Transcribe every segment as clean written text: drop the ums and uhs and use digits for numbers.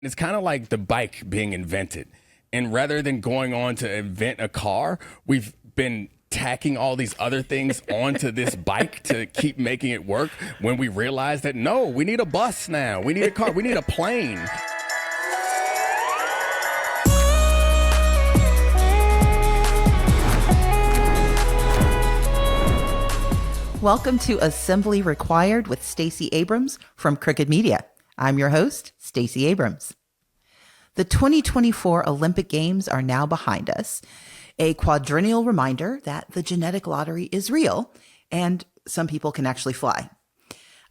It's kind of like the bike being invented. And rather than going on to invent a car, we've been tacking all these other things onto this bike to keep making it work when we realize that, no, we need a bus now. We need a car. We need a plane. Welcome to Assembly Required with Stacey Abrams from Crooked Media. I'm your host, Stacey Abrams. The 2024 Olympic Games are now behind us, a quadrennial reminder that the genetic lottery is real and some people can actually fly.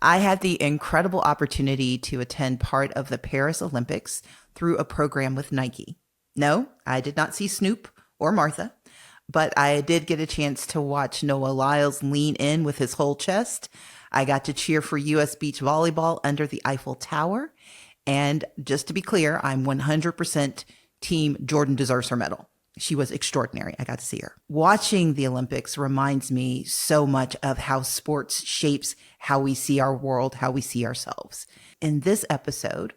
I had the incredible opportunity to attend part of the Paris Olympics through a program with Nike. No, I did not see Snoop or Martha, but I did get a chance to watch Noah Lyles lean in with his whole chest. I got to cheer for U.S. beach volleyball under the Eiffel Tower. And just to be clear, I'm 100% team Jordan deserves her medal. She was extraordinary. I got to see her. Watching the Olympics reminds me so much of how sports shapes how we see our world, how we see ourselves. In this episode,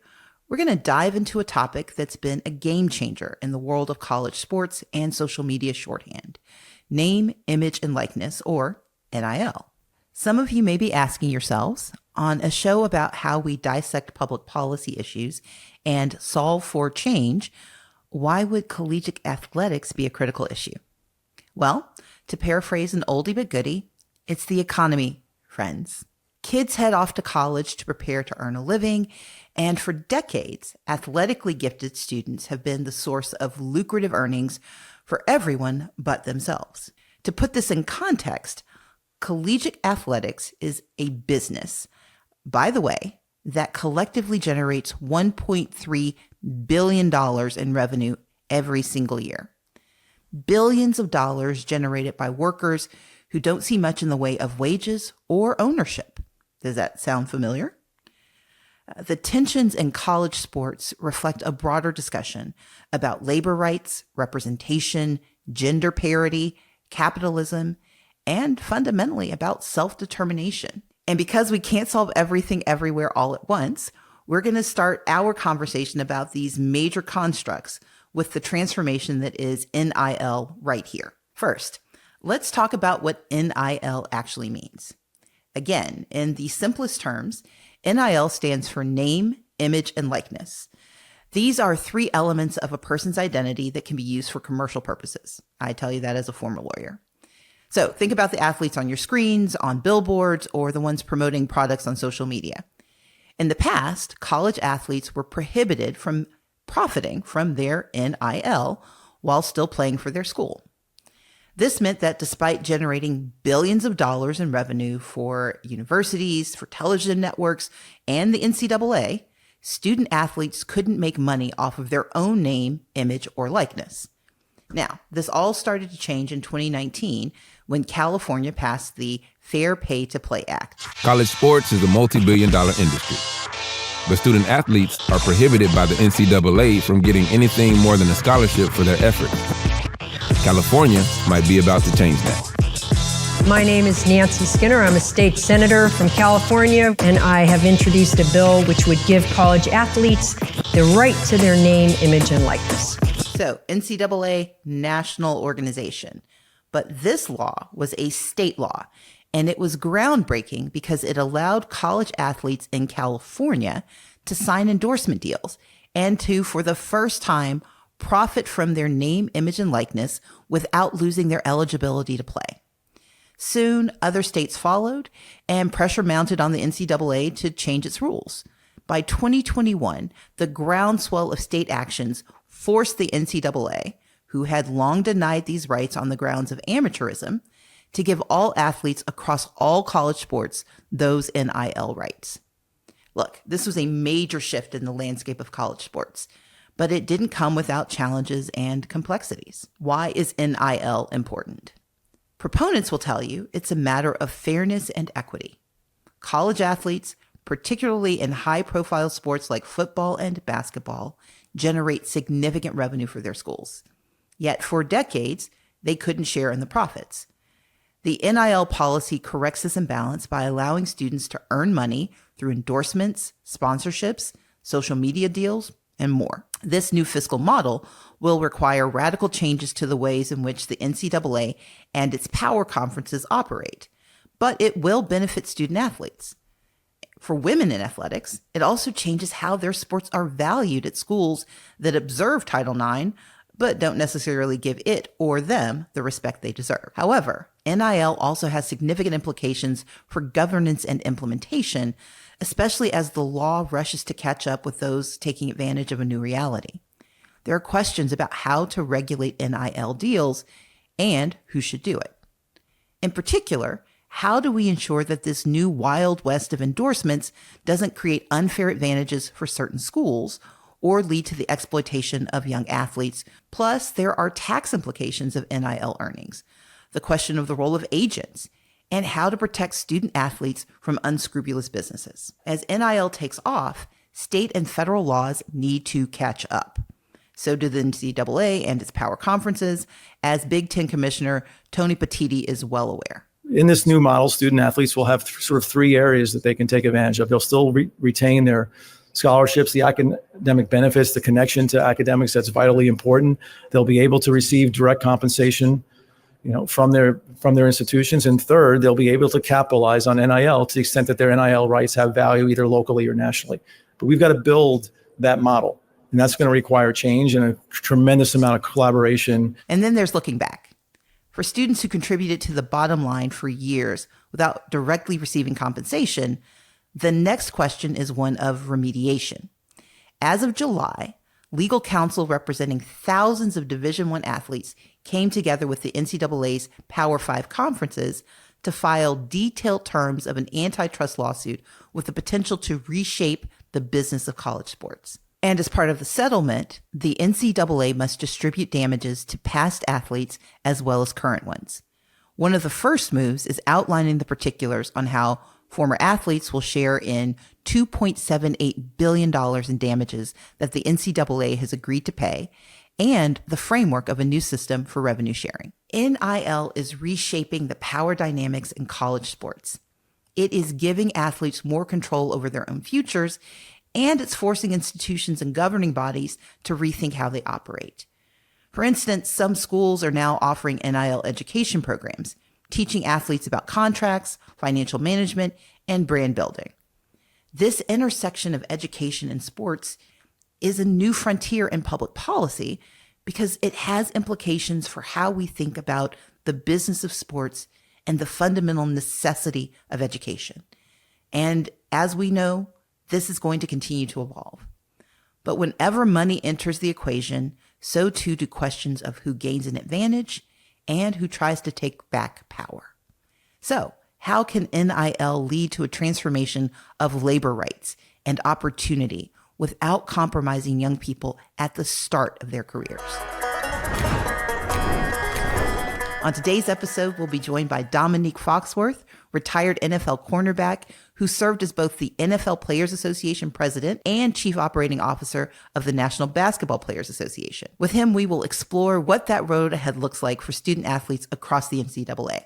we're going to dive into a topic that's been a game changer in the world of college sports and social media shorthand: name, image, and likeness, or NIL. Some of you may be asking yourselves, on a show about how we dissect public policy issues and solve for change, why would collegiate athletics be a critical issue? Well, to paraphrase an oldie but goodie, it's the economy, friends. Kids head off to college to prepare to earn a living, and for decades, athletically gifted students have been the source of lucrative earnings for everyone but themselves. To put this in context, collegiate athletics is a business, by the way, that collectively generates $1.3 billion in revenue every single year. Billions of dollars generated by workers who don't see much in the way of wages or ownership. Does that sound familiar? The tensions in college sports reflect a broader discussion about labor rights, representation, gender parity, capitalism, and fundamentally about self-determination. And because we can't solve everything everywhere all at once, we're going to start our conversation about these major constructs with the transformation that is NIL right here. First, let's talk about what NIL actually means. Again, in the simplest terms, NIL stands for name, image, and likeness. These are three elements of a person's identity that can be used for commercial purposes. I tell you that as a former lawyer. So think about the athletes on your screens, on billboards, or the ones promoting products on social media. In the past, college athletes were prohibited from profiting from their NIL while still playing for their school. This meant that despite generating billions of dollars in revenue for universities, for television networks, and the NCAA, student athletes couldn't make money off of their own name, image, or likeness. Now, this all started to change in 2019 when California passed the Fair Pay to Play Act. College sports is a multi-billion-dollar industry, but student athletes are prohibited by the NCAA from getting anything more than a scholarship for their effort. California might be about to change that. My name is Nancy Skinner. I'm a state senator from California, and I have introduced a bill which would give college athletes the right to their name, image, and likeness. So, NCAA, national organization. But this law was a state law, and it was groundbreaking because it allowed college athletes in California to sign endorsement deals and to, for the first time, profit from their name, image, and likeness without losing their eligibility to play. Soon, other states followed, and pressure mounted on the NCAA to change its rules. By 2021, the groundswell of state actions forced the NCAA, who had long denied these rights on the grounds of amateurism, to give all athletes across all college sports those NIL rights. Look, this was a major shift in the landscape of college sports, but it didn't come without challenges and complexities. Why is NIL important? Proponents will tell you it's a matter of fairness and equity. College athletes, particularly in high-profile sports like football and basketball, generate significant revenue for their schools. Yet for decades, they couldn't share in the profits. The NIL policy corrects this imbalance by allowing students to earn money through endorsements, sponsorships, social media deals, and more. This new fiscal model will require radical changes to the ways in which the NCAA and its power conferences operate, but it will benefit student athletes. For women in athletics, it also changes how their sports are valued at schools that observe Title IX, but don't necessarily give it or them the respect they deserve. However, NIL also has significant implications for governance and implementation, especially as the law rushes to catch up with those taking advantage of a new reality. There are questions about how to regulate NIL deals and who should do it. In particular, how do we ensure that this new wild west of endorsements doesn't create unfair advantages for certain schools or lead to the exploitation of young athletes? Plus, there are tax implications of NIL earnings, the question of the role of agents, and how to protect student athletes from unscrupulous businesses. As NIL takes off, state and federal laws need to catch up. So do the NCAA and its power conferences, as Big Ten Commissioner Tony Petitti is well aware. In this new model, student athletes will have sort of three areas that they can take advantage of. They'll still retain their scholarships, the academic benefits, the connection to academics that's vitally important. They'll be able to receive direct compensation, from their institutions. And third, they'll be able to capitalize on NIL to the extent that their NIL rights have value either locally or nationally. But we've got to build that model, and that's going to require change and a tremendous amount of collaboration. And then there's looking back. For students who contributed to the bottom line for years without directly receiving compensation, the next question is one of remediation. As of July, legal counsel representing thousands of Division I athletes came together with the NCAA's Power 5 conferences to file detailed terms of an antitrust lawsuit with the potential to reshape the business of college sports. And as part of the settlement, the NCAA must distribute damages to past athletes as well as current ones. One of the first moves is outlining the particulars on how former athletes will share in $2.78 billion in damages that the NCAA has agreed to pay, and the framework of a new system for revenue sharing. NIL is reshaping the power dynamics in college sports. It is giving athletes more control over their own futures, and it's forcing institutions and governing bodies to rethink how they operate. For instance, some schools are now offering NIL education programs, teaching athletes about contracts, financial management, and brand building. This intersection of education and sports is a new frontier in public policy because it has implications for how we think about the business of sports and the fundamental necessity of education. And as we know, this is going to continue to evolve. But whenever money enters the equation, so too do questions of who gains an advantage and who tries to take back power. So, how can NIL lead to a transformation of labor rights and opportunity without compromising young people at the start of their careers? On today's episode, we'll be joined by Domonique Foxworth, retired NFL cornerback, who served as both the NFL Players Association president and chief operating officer of the National Basketball Players Association. With him, we will explore what that road ahead looks like for student athletes across the NCAA.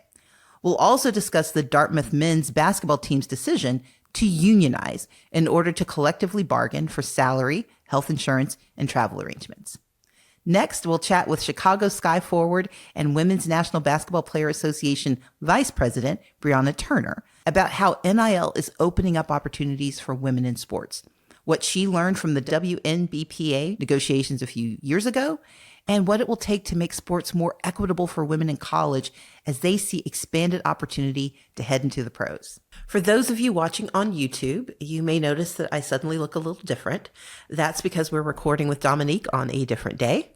We'll also discuss the Dartmouth men's basketball team's decision to unionize in order to collectively bargain for salary, health insurance, and travel arrangements. Next, we'll chat with Chicago Sky forward and Women's National Basketball Player Association Vice President Brianna Turner about how NIL is opening up opportunities for women in sports, what she learned from the WNBPA negotiations a few years ago, and what it will take to make sports more equitable for women in college as they see expanded opportunity to head into the pros. For those of you watching on YouTube, you may notice that I suddenly look a little different. That's because we're recording with Domonique on a different day.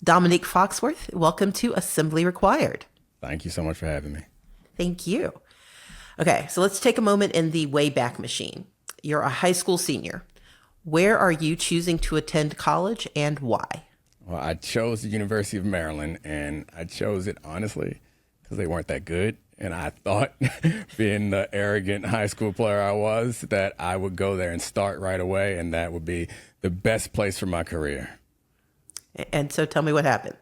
Domonique Foxworth, welcome to Assembly Required. Thank you so much for having me. Thank you. Okay, so let's take a moment in the Wayback Machine. You're a high school senior. Where are you choosing to attend college and why? Well, I chose the University of Maryland, and I chose it honestly because they weren't that good. And I thought, being the arrogant high school player I was, that I would go there and start right away, and that would be the best place for my career. And so tell me what happened.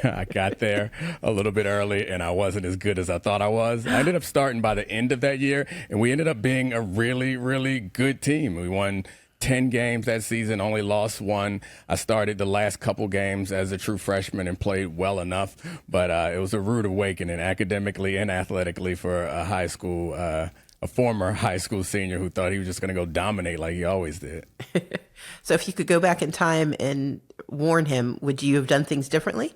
I got there a little bit early, and I wasn't as good as I thought I was. I ended up starting by the end of that year, and we ended up being a really, really good team. We won 10 games that season, only lost one. I started the last couple games as a true freshman and played well enough, but it was a rude awakening academically and athletically for a former high school senior who thought he was just going to go dominate like he always did. So if you could go back in time and warn him, would you have done things differently?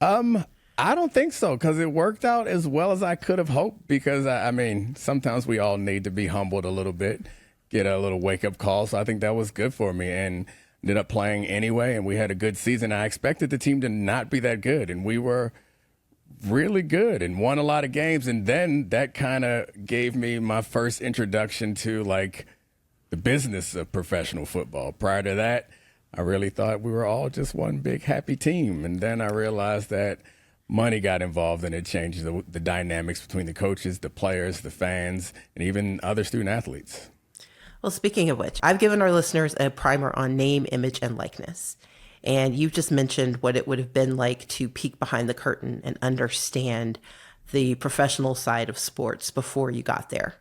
I don't think so, because it worked out as well as I could have hoped, because, I mean, sometimes we all need to be humbled a little bit, get a little wake-up call. So I think that was good for me, and ended up playing anyway, and we had a good season. I expected the team to not be that good, and we were really good and won a lot of games. And then that kind of gave me my first introduction to, like, the business of professional football. Prior to that, I really thought we were all just one big happy team. And then I realized that money got involved, and it changed the dynamics between the coaches, the players, the fans, and even other student athletes. Well, speaking of which, I've given our listeners a primer on name, image, and likeness. And you've just mentioned what it would have been like to peek behind the curtain and understand the professional side of sports before you got there.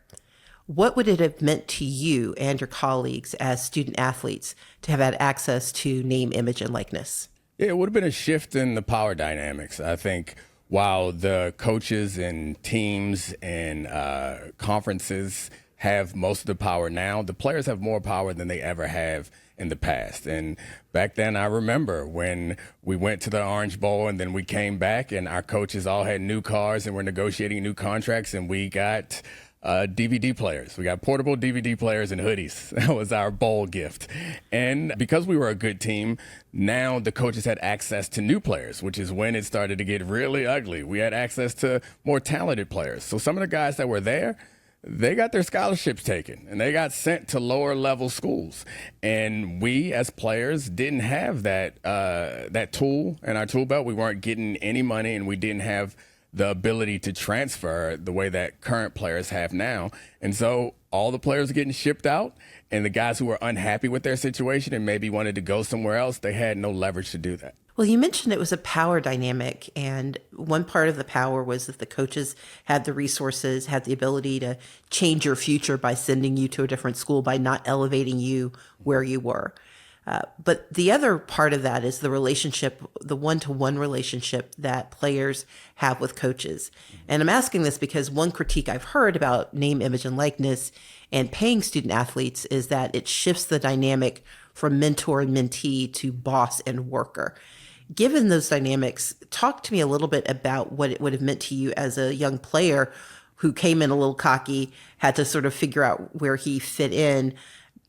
What would it have meant to you and your colleagues as student athletes to have had access to name, image, and likeness? Yeah, it would have been a shift in the power dynamics. I think while the coaches and teams and conferences have most of the power now, the players have more power than they ever have in the past. And back then, I remember when we went to the Orange Bowl and then we came back and our coaches all had new cars and were negotiating new contracts, and we got DVD players. We got portable DVD players and hoodies. That was our bowl gift. And because we were a good team, now the coaches had access to new players, which is when it started to get really ugly. We had access to more talented players. So some of the guys that were there, they got their scholarships taken and they got sent to lower level schools. And we as players didn't have that tool in our tool belt. We weren't getting any money, and we didn't have the ability to transfer the way that current players have now. And so all the players are getting shipped out, and the guys who were unhappy with their situation and maybe wanted to go somewhere else, they had no leverage to do that. Well, you mentioned it was a power dynamic, and one part of the power was that the coaches had the resources, had the ability to change your future by sending you to a different school, by not elevating you where you were. But the other part of that is the relationship, the one-to-one relationship that players have with coaches. And I'm asking this because one critique I've heard about name, image, and likeness and paying student athletes is that it shifts the dynamic from mentor and mentee to boss and worker. Given those dynamics, talk to me a little bit about what it would have meant to you as a young player who came in a little cocky, had to sort of figure out where he fit in,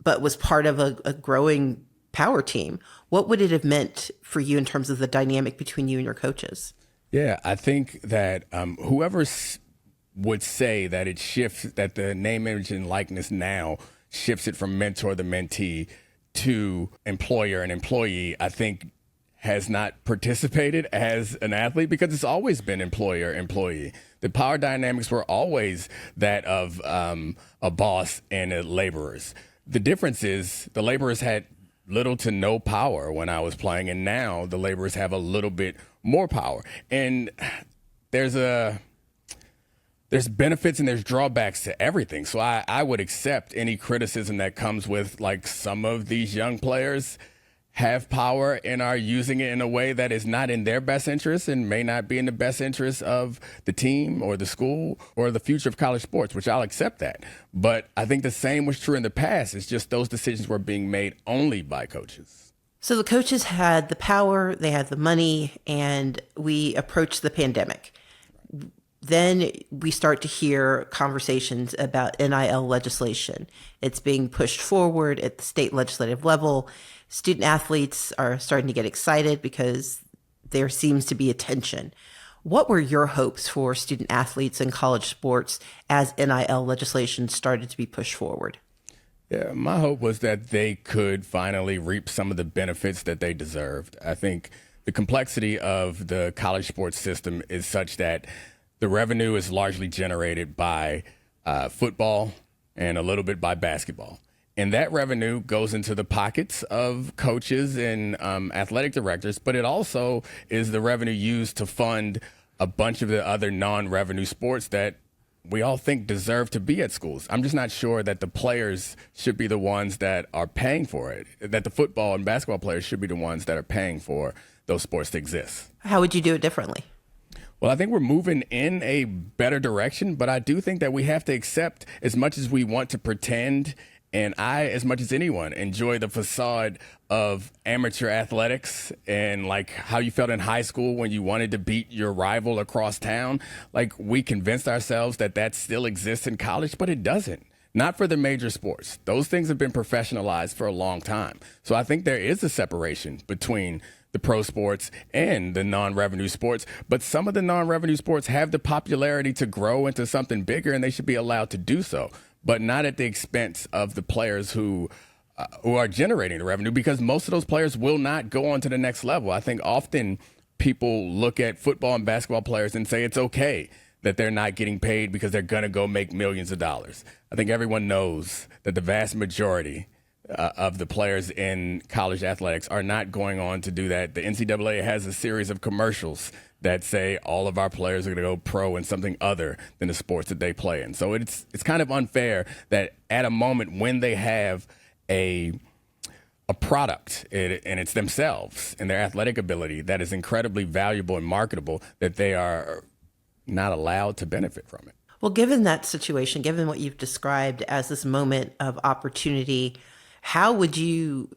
but was part of a growing power team. What would it have meant for you in terms of the dynamic between you and your coaches? Yeah, I think that whoever would say that it shifts, that the name, image, and likeness now shifts it from mentor to mentee to employer and employee, I think has not participated as an athlete, because it's always been employer-employee. The power dynamics were always that of a boss and laborers. The difference is the laborers had little to no power when I was playing, and now the laborers have a little bit more power. And there's benefits and there's drawbacks to everything. So I would accept any criticism that comes with, like, some of these young players have power and are using it in a way that is not in their best interest and may not be in the best interest of the team or the school or the future of college sports, which I'll accept that. But I think the same was true in the past. It's just those decisions were being made only by coaches. So the coaches had the power, they had the money, and we approached the pandemic. Then we start to hear conversations about NIL legislation. It's being pushed forward at the state legislative level. Student athletes are starting to get excited because there seems to be a tension. What were your hopes for student athletes in college sports as NIL legislation started to be pushed forward? Yeah, my hope was that they could finally reap some of the benefits that they deserved. I think the complexity of the college sports system is such that the revenue is largely generated by football and a little bit by basketball. And that revenue goes into the pockets of coaches and athletic directors, but it also is the revenue used to fund a bunch of the other non-revenue sports that we all think deserve to be at schools. I'm just not sure that the players should be the ones that are paying for it, that the football and basketball players should be the ones that are paying for those sports to exist. How would you do it differently? Well, I think we're moving in a better direction, but I do think that we have to accept, as much as we want to pretend, and I, as much as anyone, enjoy the facade of amateur athletics and like how you felt in high school when you wanted to beat your rival across town. Like, we convinced ourselves that that still exists in college, but it doesn't. Not for the major sports. Those things have been professionalized for a long time. So I think there is a separation between the pro sports and the non-revenue sports, but some of the non-revenue sports have the popularity to grow into something bigger, and they should be allowed to do so, but not at the expense of the players who are generating the revenue, because most of those players will not go on to the next level. I think often people look at football and basketball players and say it's okay that they're not getting paid because they're going to go make millions of dollars. I think everyone knows that the vast majority of the players in college athletics are not going on to do that. The NCAA has a series of commercials that say all of our players are going to go pro in something other than the sports that they play in. So it's kind of unfair that at a moment when they have a product and it's themselves and their athletic ability that is incredibly valuable and marketable, that they are not allowed to benefit from it. Well, given that situation, given what you've described as this moment of opportunity, how would you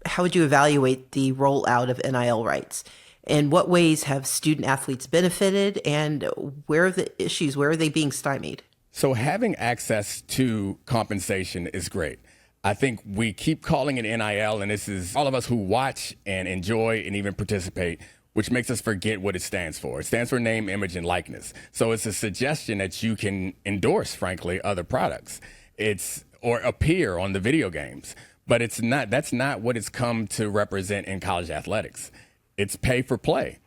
evaluate the rollout of NIL rights? In what ways have student athletes benefited, and where are the issues? Where are they being stymied? So having access to compensation is great. I think we keep calling it NIL, and this is all of us who watch and enjoy and even participate, which makes us forget what it stands for. It stands for name, image, and likeness. So it's a suggestion that you can endorse, frankly, other products. Or appear on the video games. But it's not. That's not what it's come to represent in college athletics. It's pay for play,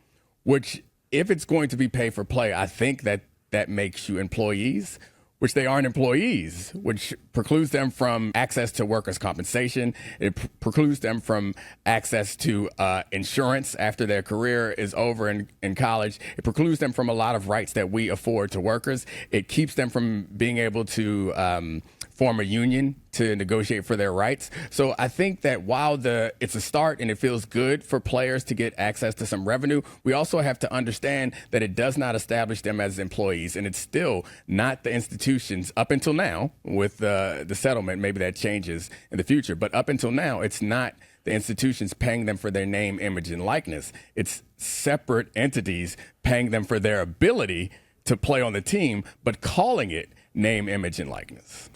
which, if it's going to be pay for play, I think that makes you employees, which they aren't employees, which precludes them from access to workers' compensation. It precludes them from access to insurance after their career is over in college. It precludes them from a lot of rights that we afford to workers. It keeps them from being able to form a union to negotiate for their rights. So I think that while it's a start and it feels good for players to get access to some revenue, we also have to understand that it does not establish them as employees, and it's still not the institutions up until now with the settlement. Maybe that changes in the future, but up until now, it's not the institutions paying them for their name, image, and likeness. It's separate entities paying them for their ability to play on the team, but calling it name, image, and likeness.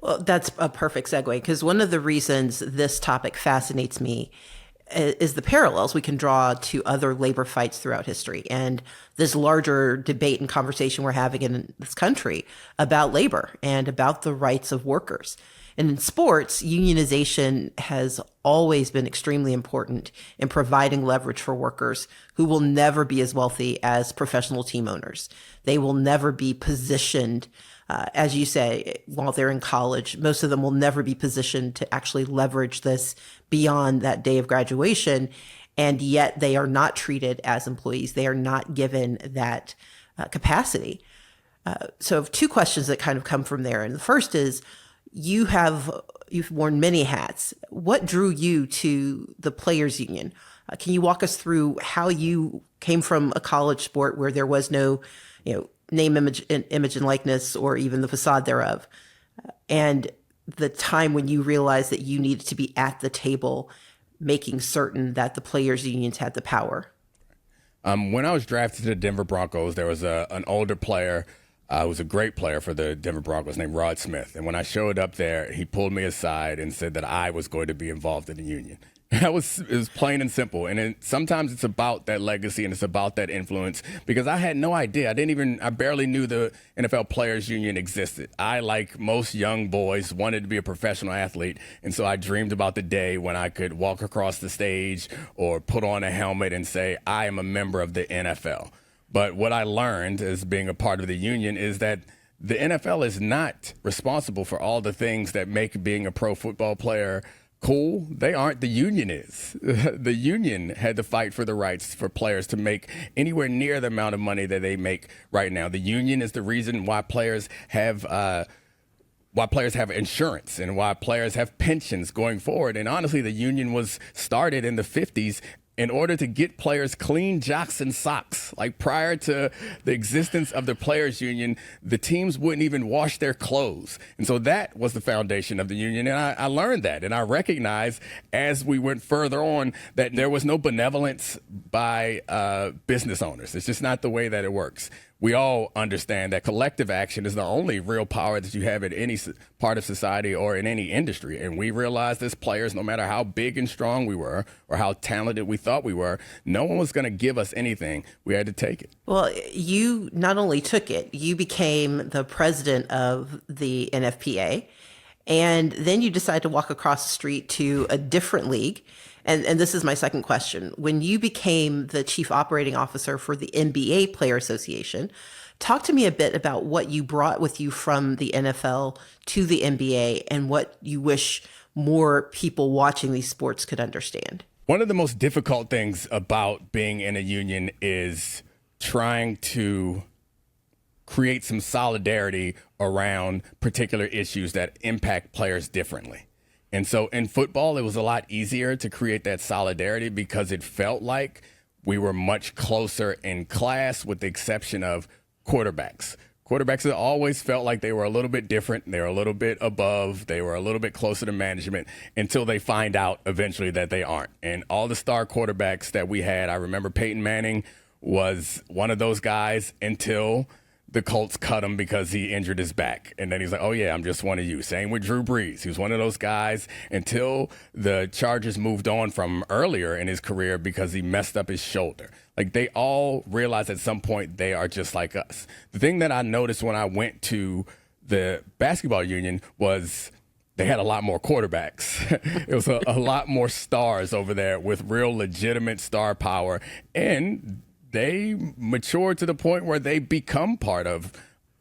Well, that's a perfect segue, because one of the reasons this topic fascinates me is the parallels we can draw to other labor fights throughout history and this larger debate and conversation we're having in this country about labor and about the rights of workers. And in sports, unionization has always been extremely important in providing leverage for workers who will never be as wealthy as professional team owners. They will never be positioned, as you say, while they're in college. Most of them will never be positioned to actually leverage this beyond that day of graduation. And yet they are not treated as employees. They are not given that capacity. So I have two questions that kind of come from there. And the first is, you've worn many hats. What drew you to the Players Union? Can you walk us through how you came from a college sport where there was no, name, image, and likeness, or even the facade thereof, and the time when you realized that you needed to be at the table, making certain that the players' unions had the power? When I was drafted to the Denver Broncos, there was an older player who was a great player for the Denver Broncos named Rod Smith. And when I showed up there, he pulled me aside and said that I was going to be involved in the union. It was plain and simple. And sometimes it's about that legacy and it's about that influence, because I had no idea. I barely knew the NFL Players Union existed. I, like most young boys, wanted to be a professional athlete. And so I dreamed about the day when I could walk across the stage or put on a helmet and say, I am a member of the NFL. But what I learned as being a part of the union is that the NFL is not responsible for all the things that make being a pro football player cool. They aren't. The union is. The union had to fight for the rights for players to make anywhere near the amount of money that they make right now. The union is the reason why players have insurance and why players have pensions going forward. And honestly, the union was started in the 50s in order to get players clean jocks and socks. Like prior to the existence of the players union, the teams wouldn't even wash their clothes. And so that was the foundation of the union. And I learned that. And I recognized as we went further on that there was no benevolence by business owners. It's just not the way that it works. We all understand that collective action is the only real power that you have in any part of society or in any industry. And we realized as players, no matter how big and strong we were or how talented we thought we were, no one was going to give us anything. We had to take it. Well, you not only took it, you became the president of the NFPA, and then you decided to walk across the street to a different league. And this is my second question. When you became the chief operating officer for the NBA Player Association, talk to me a bit about what you brought with you from the NFL to the NBA and what you wish more people watching these sports could understand. One of the most difficult things about being in a union is trying to create some solidarity around particular issues that impact players differently. And so in football, it was a lot easier to create that solidarity because it felt like we were much closer in class, with the exception of quarterbacks. Quarterbacks have always felt like they were a little bit different. They were a little bit above. They were a little bit closer to management until they find out eventually that they aren't. And all the star quarterbacks that we had, I remember Peyton Manning was one of those guys until the Colts cut him because he injured his back. And then he's like, oh, yeah, I'm just one of you. Same with Drew Brees. He was one of those guys until the Chargers moved on from him earlier in his career because he messed up his shoulder. Like, they all realize at some point they are just like us. The thing that I noticed when I went to the basketball union was they had a lot more quarterbacks. It was a lot more stars over there with real legitimate star power. And they mature to the point where they become part of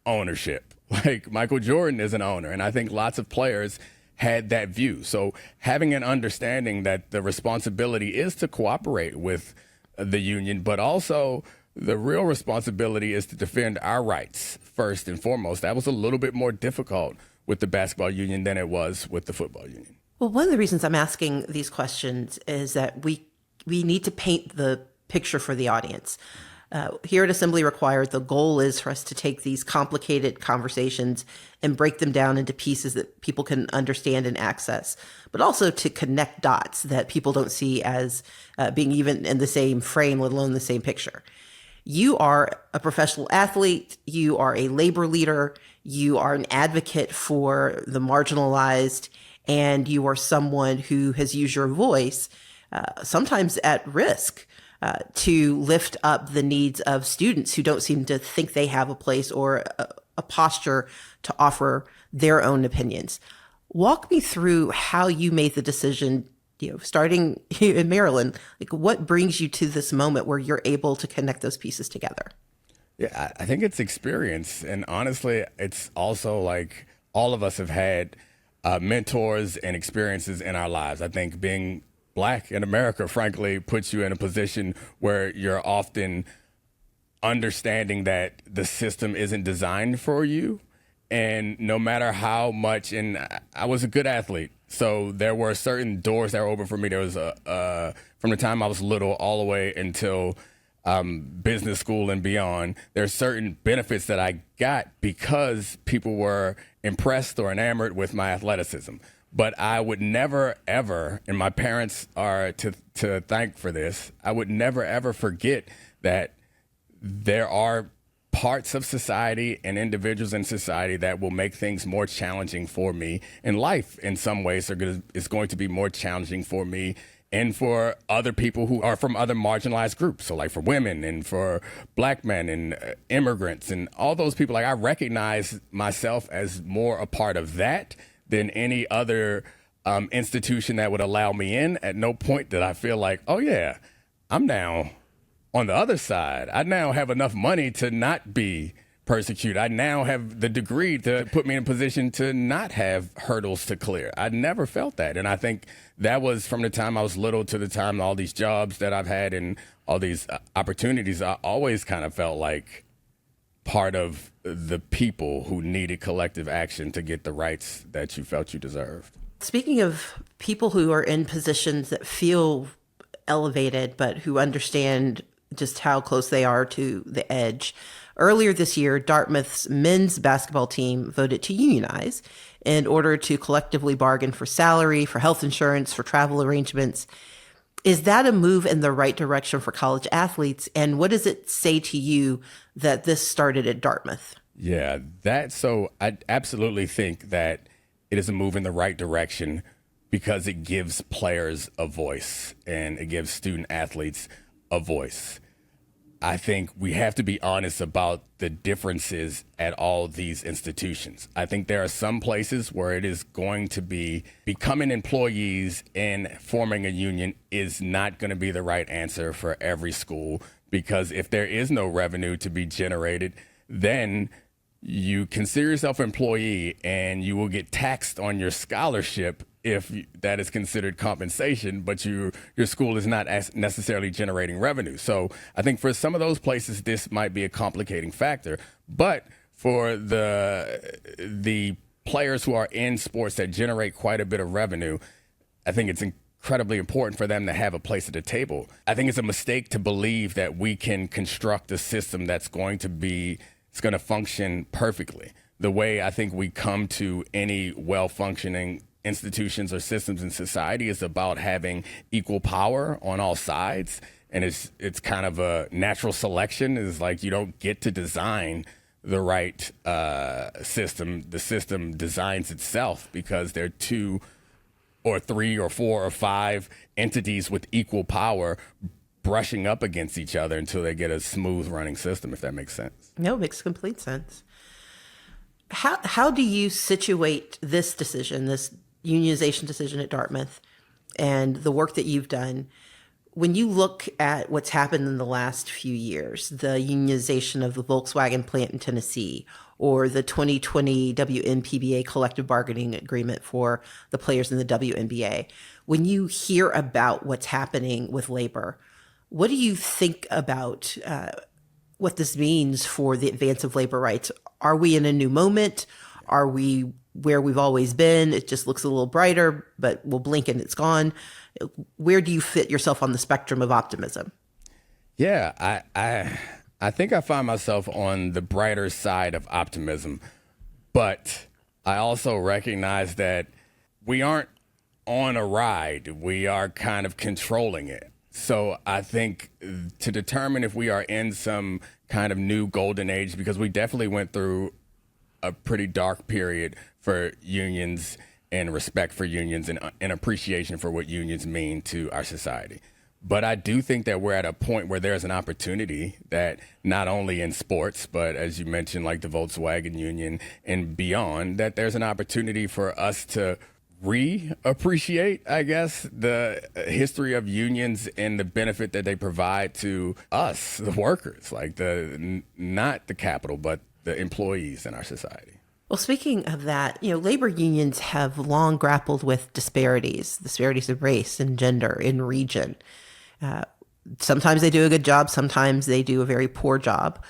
ownership. Like Michael Jordan is an owner, and I think lots of players had that view. So having an understanding that the responsibility is to cooperate with the union, but also the real responsibility is to defend our rights first and foremost. That was a little bit more difficult with the basketball union than it was with the football union. Well, one of the reasons I'm asking these questions is that we need to paint the picture for the audience. Here at Assembly Required, the goal is for us to take these complicated conversations and break them down into pieces that people can understand and access, but also to connect dots that people don't see as being even in the same frame, let alone the same picture. You are a professional athlete. You are a labor leader. You are an advocate for the marginalized, and you are someone who has used your voice, sometimes at risk, to lift up the needs of students who don't seem to think they have a place or a posture to offer their own opinions. Walk me through how you made the decision, starting in Maryland. Like, what brings you to this moment where you're able to connect those pieces together? Yeah, I think it's experience. And honestly, it's also like all of us have had mentors and experiences in our lives. I think being Black in America, frankly, puts you in a position where you're often understanding that the system isn't designed for you. And no matter how much, and I was a good athlete, so there were certain doors that were open for me. There was from the time I was little all the way until business school and beyond, there are certain benefits that I got because people were impressed or enamored with my athleticism. But I would never, ever, and my parents are to thank for this, I would never, ever forget that there are parts of society and individuals in society that will make things more challenging for me. And life, in some ways, is going to be more challenging for me and for other people who are from other marginalized groups. So like for women and for Black men and immigrants and all those people, like I recognize myself as more a part of that than any other institution that would allow me in. At no point did I feel like, oh yeah, I'm now on the other side. I now have enough money to not be persecute. I now have the degree to put me in a position to not have hurdles to clear. I never felt that. And I think that was from the time I was little to the time all these jobs that I've had and all these opportunities. I always kind of felt like part of the people who needed collective action to get the rights that you felt you deserved. Speaking of people who are in positions that feel elevated, but who understand just how close they are to the edge, earlier this year, Dartmouth's men's basketball team voted to unionize in order to collectively bargain for salary, for health insurance, for travel arrangements. Is that a move in the right direction for college athletes? And what does it say to you that this started at Dartmouth? Yeah, so I absolutely think that it is a move in the right direction because it gives players a voice and it gives student athletes a voice. I think we have to be honest about the differences at all these institutions. I think there are some places where it is going to be becoming employees and forming a union is not going to be the right answer for every school, because if there is no revenue to be generated, then you consider yourself an employee and you will get taxed on your scholarship if that is considered compensation, but your school is not necessarily generating revenue. So I think for some of those places, this might be a complicating factor. But for the players who are in sports that generate quite a bit of revenue, I think it's incredibly important for them to have a place at the table. I think it's a mistake to believe that we can construct a system that's going to function perfectly. The way I think we come to any well-functioning institutions or systems in society is about having equal power on all sides. And it's kind of a natural selection. It's like you don't get to design the right system. The system designs itself because there are 2 or 3 or 4 or 5 entities with equal power brushing up against each other until they get a smooth running system, if that makes sense. No, it makes complete sense. How do you situate this decision, this unionization decision at Dartmouth, and the work that you've done, when you look at what's happened in the last few years, the unionization of the Volkswagen plant in Tennessee, or the 2020 WNBPA collective bargaining agreement for the players in the WNBA, when you hear about what's happening with labor, what do you think about what this means for the advance of labor rights? Are we in a new moment? Are we where we've always been? It just looks a little brighter, but we'll blink and it's gone. Where do you fit yourself on the spectrum of optimism? Yeah, I think I find myself on the brighter side of optimism, but I also recognize that we aren't on a ride. We are kind of controlling it. So I think to determine if we are in some kind of new golden age, because we definitely went through a pretty dark period for unions and respect for unions and appreciation for what unions mean to our society. But I do think that we're at a point where there's an opportunity that not only in sports, but as you mentioned, like the Volkswagen Union and beyond, that there's an opportunity for us to reappreciate, I guess, the history of unions and the benefit that they provide to us, the workers, like not the capital, but the employees in our society. Well, speaking of that, labor unions have long grappled with disparities of race and gender in region. Sometimes they do a good job. Sometimes they do a very poor job.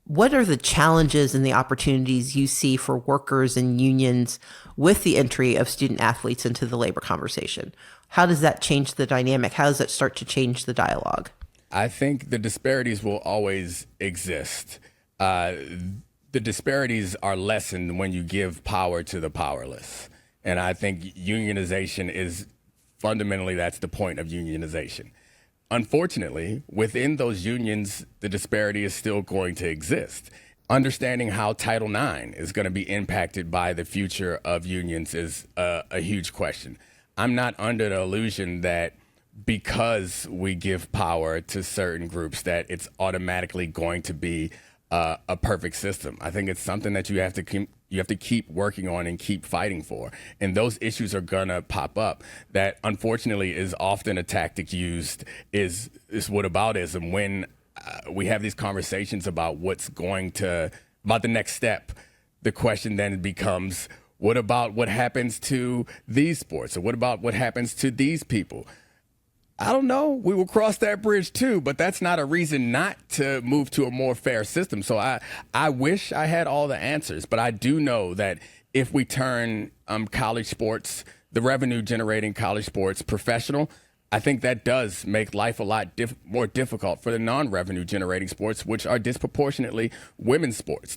What are the challenges and the opportunities you see for workers and unions with the entry of student athletes into the labor conversation? How does that change the dynamic? How does that start to change the dialogue? I think the disparities will always exist. The disparities are lessened when you give power to the powerless. And I think unionization is fundamentally, that's the point of unionization. Unfortunately, within those unions, the disparity is still going to exist. Understanding how Title IX is going to be impacted by the future of unions is a huge question. I'm not under the illusion that because we give power to certain groups that it's automatically going to be a perfect system. I think it's something that you have to keep working on and keep fighting for. And those issues are gonna pop up. That unfortunately is often a tactic used is whataboutism when we have these conversations about what's going to about the next step, the question then becomes, what about what happens to these sports? Or what about what happens to these people? I don't know. We will cross that bridge too, but that's not a reason not to move to a more fair system. So I wish I had all the answers, but I do know that if we turn college sports, the revenue generating college sports professional, I think that does make life a lot more difficult for the non-revenue generating sports, which are disproportionately women's sports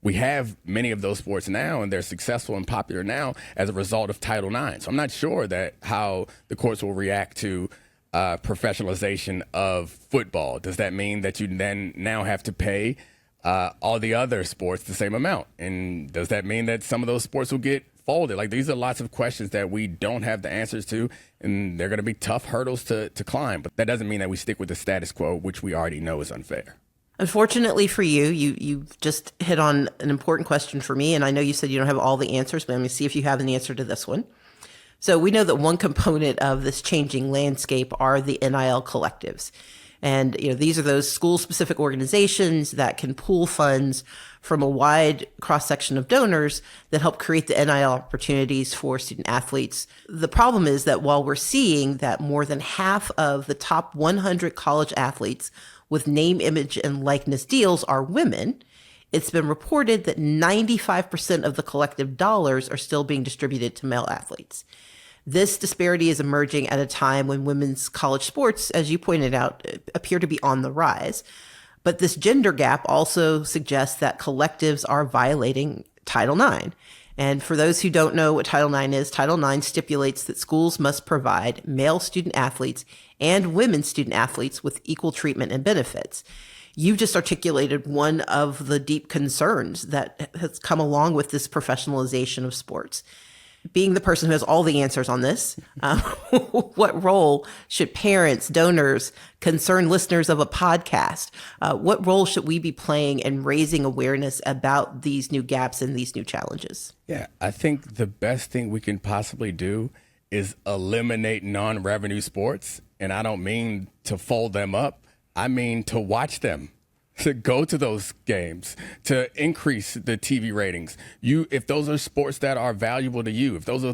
we have many of those sports now, and they're successful and popular now as a result of Title IX. So I'm not sure that how the courts will react to professionalization of football. Does that mean that you then now have to pay all the other sports the same amount? And does that mean that some of those sports will get folded? Like, these are lots of questions that we don't have the answers to, and they're going to be tough hurdles to climb. But that doesn't mean that we stick with the status quo, which we already know is unfair. Unfortunately for you just hit on an important question for me. And I know you said you don't have all the answers, but I'm going to see if you have an answer to this one. So we know that one component of this changing landscape are the NIL collectives. And, these are those school-specific organizations that can pool funds from a wide cross-section of donors that help create the NIL opportunities for student athletes. The problem is that while we're seeing that more than half of the top 100 college athletes with name, image, and likeness deals are women, it's been reported that 95% of the collective dollars are still being distributed to male athletes. This disparity is emerging at a time when women's college sports, as you pointed out, appear to be on the rise. But this gender gap also suggests that collectives are violating Title IX. And for those who don't know what Title IX is, Title IX stipulates that schools must provide male student athletes and women student athletes with equal treatment and benefits. You just articulated one of the deep concerns that has come along with this professionalization of sports. Being the person who has all the answers on this, what role should parents, donors, concerned listeners of a podcast, what role should we be playing in raising awareness about these new gaps and these new challenges? Yeah, I think the best thing we can possibly do is eliminate non-revenue sports. And I don't mean to fold them up. I mean to watch them, to go to those games, to increase the TV ratings. If those are sports that are valuable to you, if those are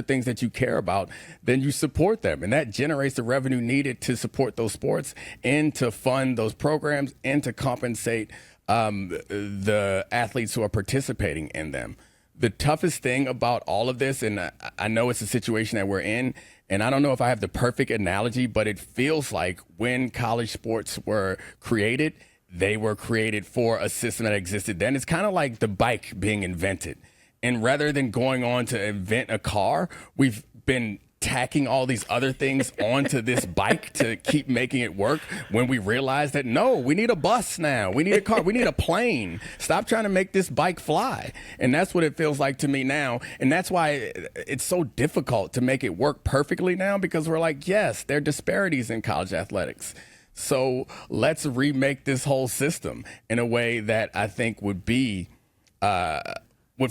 things that you care about, then you support them. And that generates the revenue needed to support those sports and to fund those programs and to compensate the athletes who are participating in them. The toughest thing about all of this, and I know it's a situation that we're in, and I don't know if I have the perfect analogy, but it feels like when college sports were created, they were created for a system that existed then. It's kind of like the bike being invented. And rather than going on to invent a car, we've been tacking all these other things onto this bike to keep making it work, when we realize that, no, we need a bus now. We need a car. We need a plane. Stop trying to make this bike fly. And that's what it feels like to me now. And that's why it's so difficult to make it work perfectly now, because we're like, yes, there are disparities in college athletics. So let's remake this whole system in a way that I think would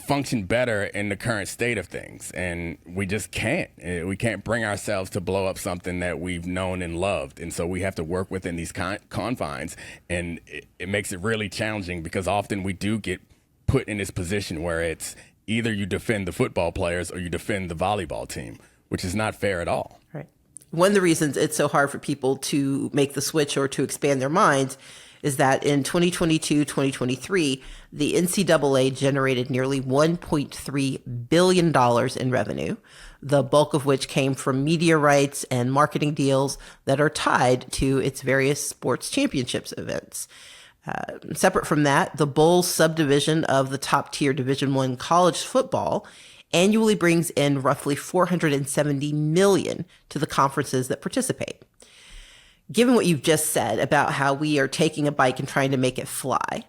function better in the current state of things. And we just can't. We can't bring ourselves to blow up something that we've known and loved. And so we have to work within these confines. And it makes it really challenging, because often we do get put in this position where it's either you defend the football players or you defend the volleyball team, which is not fair at all. Right. One of the reasons it's so hard for people to make the switch or to expand their minds is that in 2022, 2023, the NCAA generated nearly $1.3 billion in revenue, the bulk of which came from media rights and marketing deals that are tied to its various sports championships events. Separate from that, the Bulls subdivision of the top-tier Division I college football annually brings in roughly $470 million to the conferences that participate. Given what you've just said about how we are taking a bike and trying to make it fly,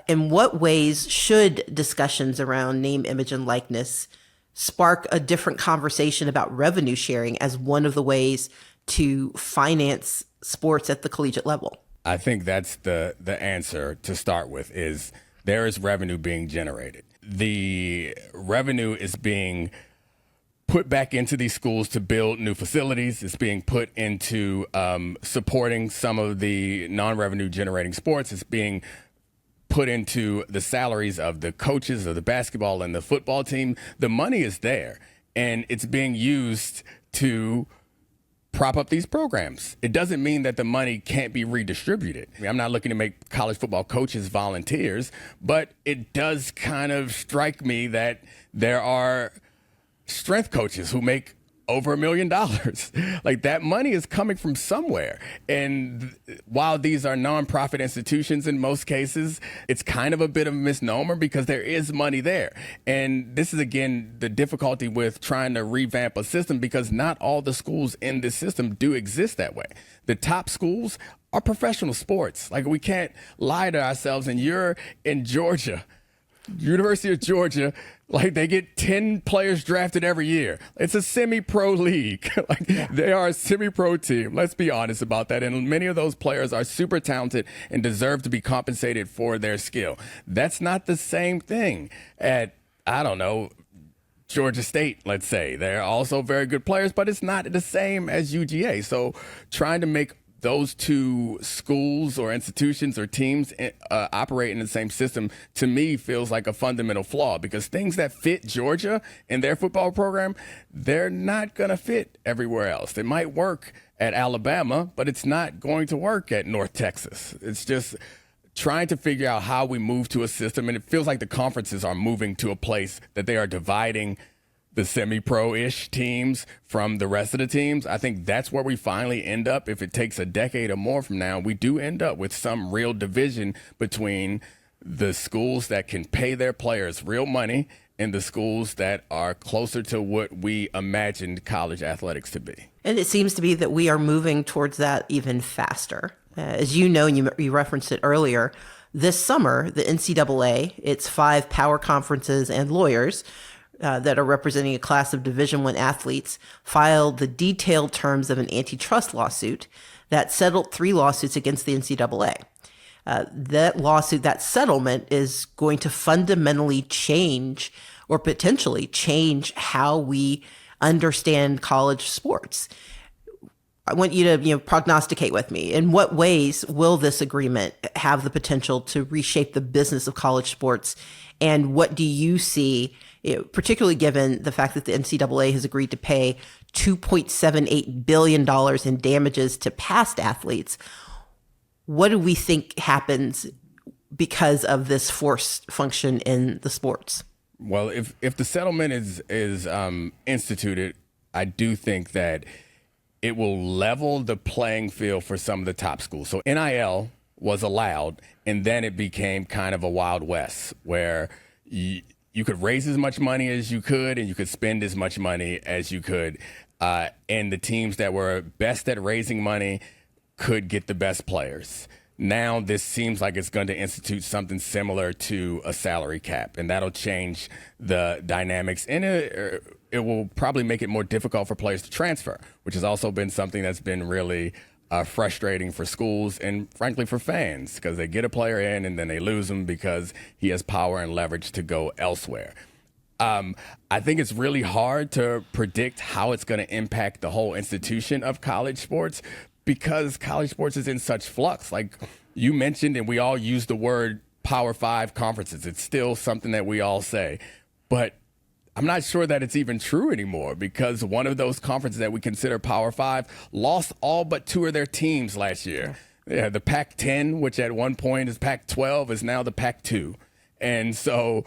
in what ways should discussions around name, image, and likeness spark a different conversation about revenue sharing as one of the ways to finance sports at the collegiate level? I think that's the answer to start with, is there is revenue being generated. The revenue is being put back into these schools to build new facilities. It's being put into supporting some of the non-revenue generating sports. It's being put into the salaries of the coaches of the basketball and the football team, the money is there, and it's being used to prop up these programs. It doesn't mean that the money can't be redistributed. I mean, I'm not looking to make college football coaches volunteers, but it does kind of strike me that there are strength coaches who make over $1 million. Like, that money is coming from somewhere. And while these are nonprofit institutions in most cases, it's kind of a bit of a misnomer because there is money there. And this is, again, the difficulty with trying to revamp a system, because not all the schools in this system do exist that way. The top schools are professional sports. Like, we can't lie to ourselves. And you're in Georgia, University of Georgia, like, they get 10 players drafted every year. It's a semi-pro league. They are a semi-pro team. Let's be honest about that. And many of those players are super talented and deserve to be compensated for their skill. That's not the same thing at, I don't know, Georgia State, let's say. They're also very good players, but it's not the same as UGA. So trying to make those two schools or institutions or teams operate in the same system, to me, feels like a fundamental flaw, because things that fit Georgia in their football program, they're not going to fit everywhere else. They might work at Alabama, but it's not going to work at North Texas. It's just trying to figure out how we move to a system, and it feels like the conferences are moving to a place that they are dividing the semi-pro-ish teams from the rest of the teams. I think that's where we finally end up. If it takes a decade or more from now, we do end up with some real division between the schools that can pay their players real money and the schools that are closer to what we imagined college athletics to be. And it seems to be that we are moving towards that even faster. As you know, and you referenced it earlier, this summer, the NCAA, its 5 power conferences and lawyers that are representing a class of Division I athletes, filed the detailed terms of an antitrust lawsuit that settled 3 lawsuits against the NCAA. That settlement is going to fundamentally change, or potentially change, how we understand college sports. I want you to, prognosticate with me. In what ways will this agreement have the potential to reshape the business of college sports? And what do you see, particularly given the fact that the NCAA has agreed to pay $2.78 billion in damages to past athletes? What do we think happens because of this force function in the sports? Well, if the settlement is instituted, I do think that it will level the playing field for some of the top schools. So NIL was allowed, and then it became kind of a Wild West where you could raise as much money as you could and you could spend as much money as you could. And the teams that were best at raising money could get the best players. Now this seems like it's going to institute something similar to a salary cap, and that'll change the dynamics. And it will probably make it more difficult for players to transfer, which has also been something that's been really frustrating for schools and, frankly, for fans, because they get a player in and then they lose him because he has power and leverage to go elsewhere. I think it's really hard to predict how it's going to impact the whole institution of college sports, because college sports is in such flux. Like you mentioned, and we all use the word Power 5 conferences. It's still something that we all say. But I'm not sure that it's even true anymore, because one of those conferences that we consider Power 5 lost all but 2 of their teams last year. Yeah, the Pac-10, which at one point is Pac-12, is now the Pac-2. And so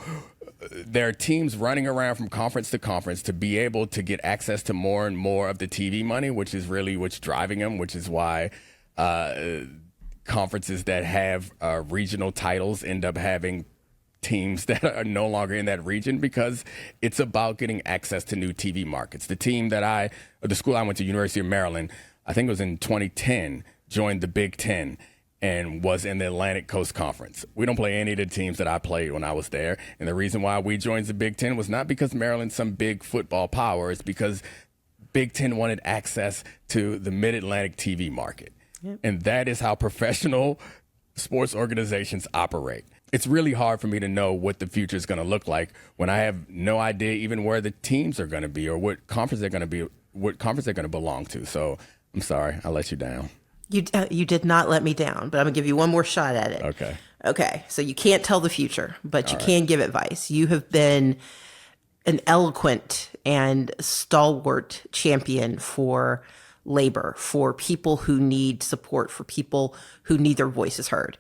there are teams running around from conference to conference to be able to get access to more and more of the TV money, which is really what's driving them, which is why conferences that have regional titles end up having teams that are no longer in that region, because it's about getting access to new TV markets. The school I went to, University of Maryland, I think it was in 2010, joined the Big Ten and was in the Atlantic Coast Conference. We don't play any of the teams that I played when I was there. And the reason why we joined the Big Ten was not because Maryland's some big football power. It's because Big Ten wanted access to the Mid-Atlantic TV market. Yep. And that is how professional sports organizations operate. It's really hard for me to know what the future is going to look like when I have no idea even where the teams are going to be or what conference they're going to belong to. So I'm sorry, I let you down. You did not let me down, but I'm gonna give you one more shot at it. Okay. Okay. So you can't tell the future, but you can give advice. You have been an eloquent and stalwart champion for labor, for people who need support, for people who need their voices heard.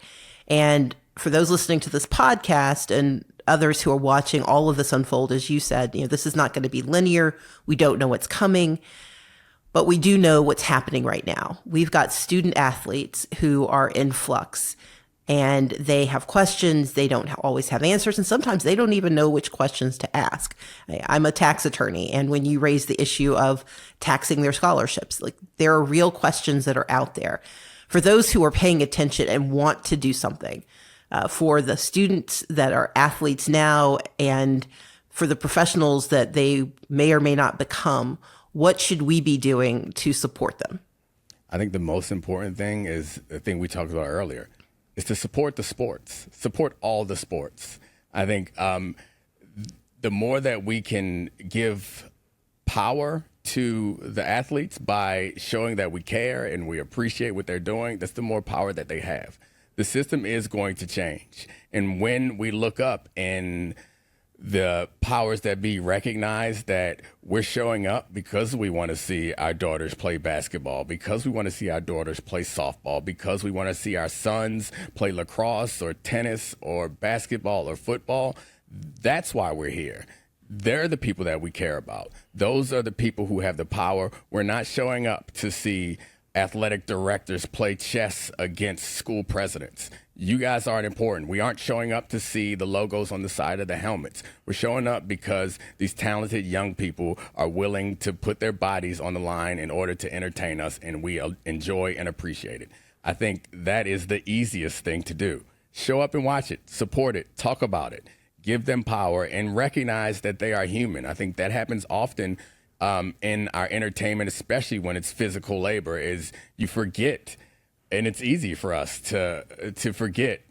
And for those listening to this podcast and others who are watching all of this unfold, as you said, this is not going to be linear. We don't know what's coming, but we do know what's happening right now. We've got student athletes who are in flux, and they have questions. They don't always have answers, and sometimes they don't even know which questions to ask. I'm a tax attorney, and when you raise the issue of taxing their scholarships, like, there are real questions that are out there. For those who are paying attention and want to do something, for the students that are athletes now, and for the professionals that they may or may not become, what should we be doing to support them? I think the most important thing is the thing we talked about earlier, is to support the sports, support all the sports. I think the more that we can give power to the athletes by showing that we care and we appreciate what they're doing, that's the more power that they have. The system is going to change. And when we look up and the powers that be recognize that we're showing up because we want to see our daughters play basketball, because we want to see our daughters play softball, because we want to see our sons play lacrosse or tennis or basketball or football, that's why we're here. They're the people that we care about. Those are the people who have the power. We're not showing up to see athletic directors play chess against school presidents. You guys aren't important. We aren't showing up to see the logos on the side of the helmets. We're showing up because these talented young people are willing to put their bodies on the line in order to entertain us, and we enjoy and appreciate it. I think that is the easiest thing to do. Show up and watch it, support it, talk about it, give them power, and recognize that they are human. I think that happens often in our entertainment, especially when it's physical labor, is you forget, and it's easy for us to forget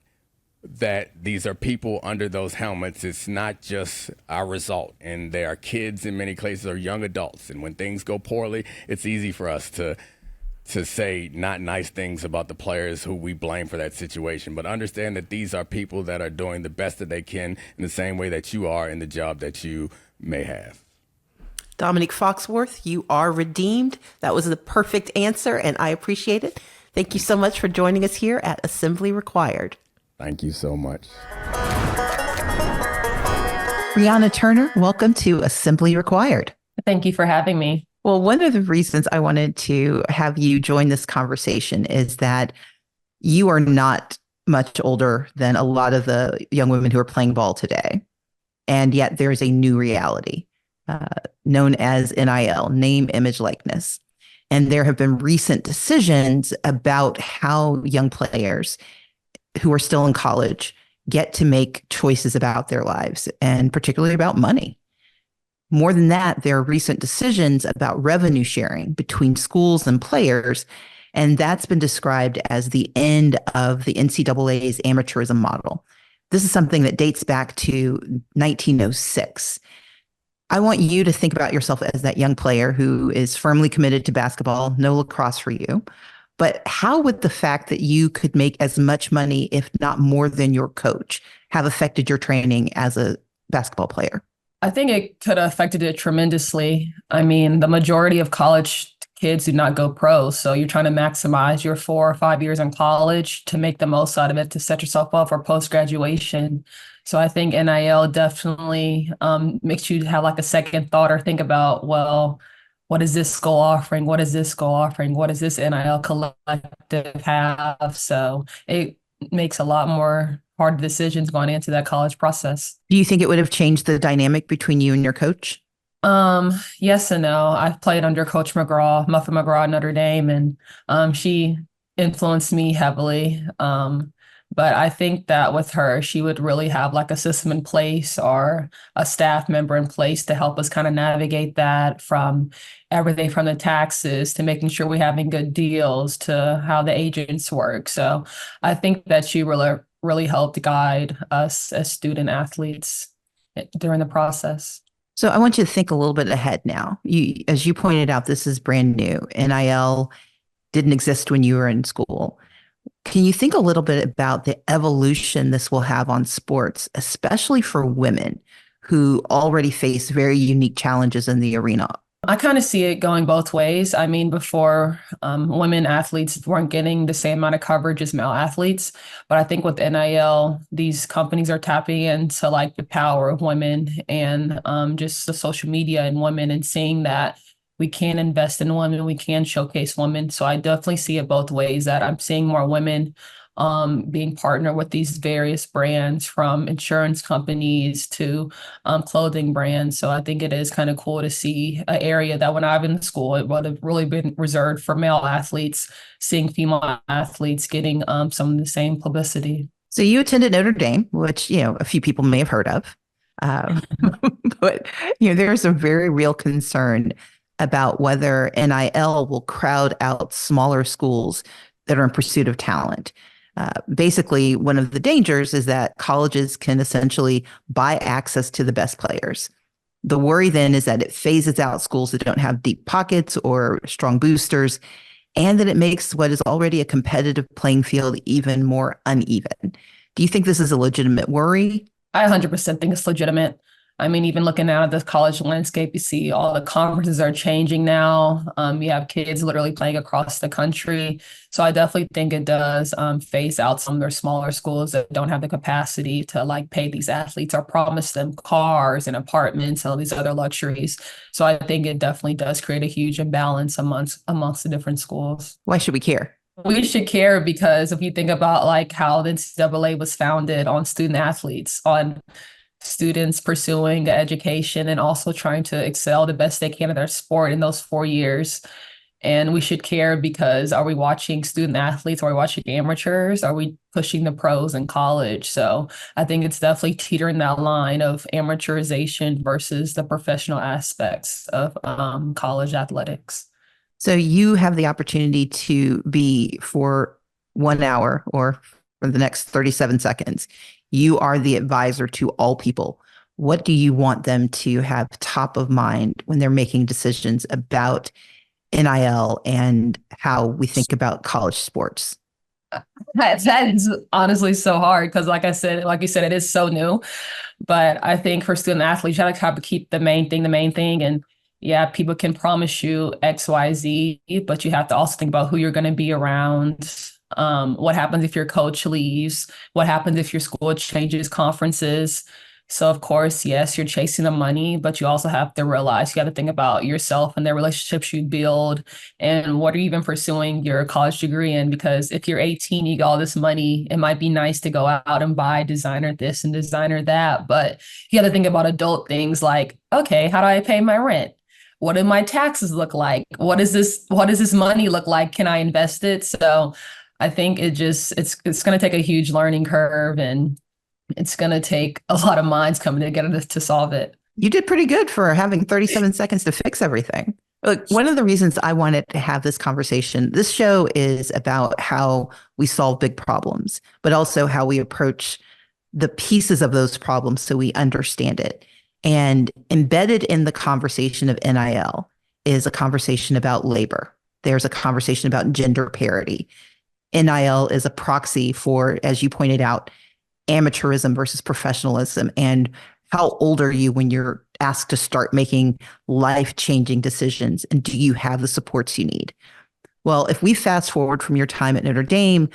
that these are people under those helmets. It's not just our result, and they are kids in many cases, or young adults. And when things go poorly, it's easy for us to say not nice things about the players who we blame for that situation. But understand that these are people that are doing the best that they can in the same way that you are in the job that you may have. Dominique Foxworth, you are redeemed. That was the perfect answer, and I appreciate it. Thank you so much for joining us here at Assembly Required. Thank you so much. Brianna Turner, welcome to Assembly Required. Thank you for having me. Well, one of the reasons I wanted to have you join this conversation is that you are not much older than a lot of the young women who are playing ball today. And yet there is a new reality known as NIL, name, image, likeness. And there have been recent decisions about how young players who are still in college get to make choices about their lives, and particularly about money. More than that, there are recent decisions about revenue sharing between schools and players, and that's been described as the end of the NCAA's amateurism model. This is something that dates back to 1906. I want you to think about yourself as that young player who is firmly committed to basketball, no lacrosse for you. But how would the fact that you could make as much money, if not more than your coach, have affected your training as a basketball player? I think it could have affected it tremendously. I mean, the majority of college kids do not go pro. So you're trying to maximize your 4 or 5 years in college to make the most out of it, to set yourself up for post-graduation. So I think NIL definitely makes you have like a second thought, or think about, well, what is this school offering? What is this school offering? What does this NIL collective have? So it makes a lot more hard decisions going into that college process. Do you think it would have changed the dynamic between you and your coach? Yes and no. I've played under Coach McGraw, Muffin McGraw at Notre Dame, and she influenced me heavily. But I think that with her, she would really have like a system in place or a staff member in place to help us kind of navigate that, from everything from the taxes to making sure we're having good deals to how the agents work. So I think that she really helped guide us as student athletes during the process. So I want you to think a little bit ahead now. As you pointed out, this is brand new. NIL didn't exist when you were in school. Can you think a little bit about the evolution this will have on sports, especially for women who already face very unique challenges in the arena? I kind of see it going both ways. I mean, before women athletes weren't getting the same amount of coverage as male athletes. But I think with NIL, these companies are tapping into like the power of women and just the social media and women and seeing that we can invest in women, we can showcase women. So I definitely see it both ways, that I'm seeing more women being partnered with these various brands, from insurance companies to clothing brands. So I think it is kind of cool to see an area that when I was in school, it would have really been reserved for male athletes, seeing female athletes getting some of the same publicity. So you attended Notre Dame, which, a few people may have heard of. But, there's a very real concern about whether NIL will crowd out smaller schools that are in pursuit of talent. Basically, one of the dangers is that colleges can essentially buy access to the best players. The worry then is that it phases out schools that don't have deep pockets or strong boosters, and that it makes what is already a competitive playing field even more uneven. Do you think this is a legitimate worry? I 100% think it's legitimate. I mean, even looking out at the college landscape, you see all the conferences are changing now. You have kids literally playing across the country. So I definitely think it does phase out some of their smaller schools that don't have the capacity to like pay these athletes or promise them cars and apartments and all these other luxuries. So I think it definitely does create a huge imbalance amongst the different schools. Why should we care? We should care because if you think about like how the NCAA was founded on student athletes, on students pursuing education and also trying to excel the best they can in their sport in those 4 years. And we should care because are we watching student athletes? Are we watching amateurs? Are we pushing the pros in college? So I think it's definitely teetering that line of amateurization versus the professional aspects of college athletics. So you have the opportunity to be, for 1 hour or for the next 37 seconds, you are the advisor to all people. What do you want them to have top of mind when they're making decisions about NIL and how we think about college sports? That is honestly so hard because, like you said, it is so new. But I think for student athletes, you have to keep the main thing. And yeah, people can promise you X, Y, Z, but you have to also think about who you're going to be around. What happens if your coach leaves? What happens if your school changes conferences? So of course, yes, you're chasing the money, but you also have to realize you got to think about yourself and the relationships you build and what are you even pursuing your college degree in? Because if you're 18, you got all this money, it might be nice to go out and buy designer this and designer that, but you got to think about adult things like, okay, how do I pay my rent? What do my taxes look like? What does this money look like? Can I invest it? So I think it's going to take a huge learning curve, and it's going to take a lot of minds coming together to solve it. You did pretty good for having 37 seconds to fix everything. Look, one of the reasons I wanted to have this conversation, this show is about how we solve big problems, but also how we approach the pieces of those problems so we understand it. And embedded in the conversation of NIL is a conversation about labor. There's a conversation about gender parity. NIL is a proxy for, as you pointed out, amateurism versus professionalism. And how old are you when you're asked to start making life-changing decisions? And do you have the supports you need? Well, if we fast forward from your time at Notre Dame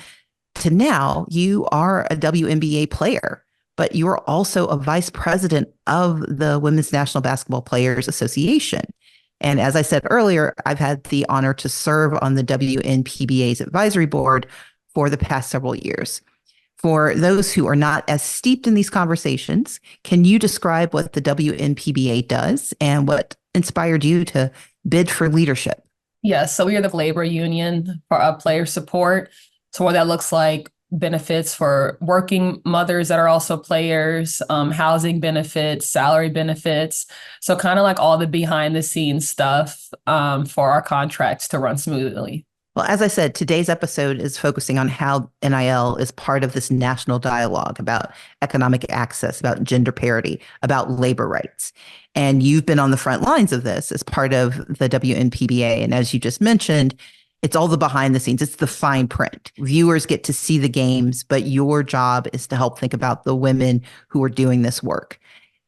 to now, you are a WNBA player, but you are also a vice president of the Women's National Basketball Players Association. And as I said earlier, I've had the honor to serve on the WNPBA's advisory board for the past several years. For those who are not as steeped in these conversations, can you describe what the WNPBA does and what inspired you to bid for leadership? Yes, so we are the labor union for player support. So what that looks like, benefits for working mothers that are also players, housing benefits, salary benefits. So kind of like all the behind the scenes stuff for our contracts to run smoothly. Well, as I said, today's episode is focusing on how NIL is part of this national dialogue about economic access, about gender parity, about labor rights. And you've been on the front lines of this as part of the WNPBA. And as you just mentioned, It's all the behind the scenes. It's the fine print. Viewers get to see the games, but your job is to help think about the women who are doing this work.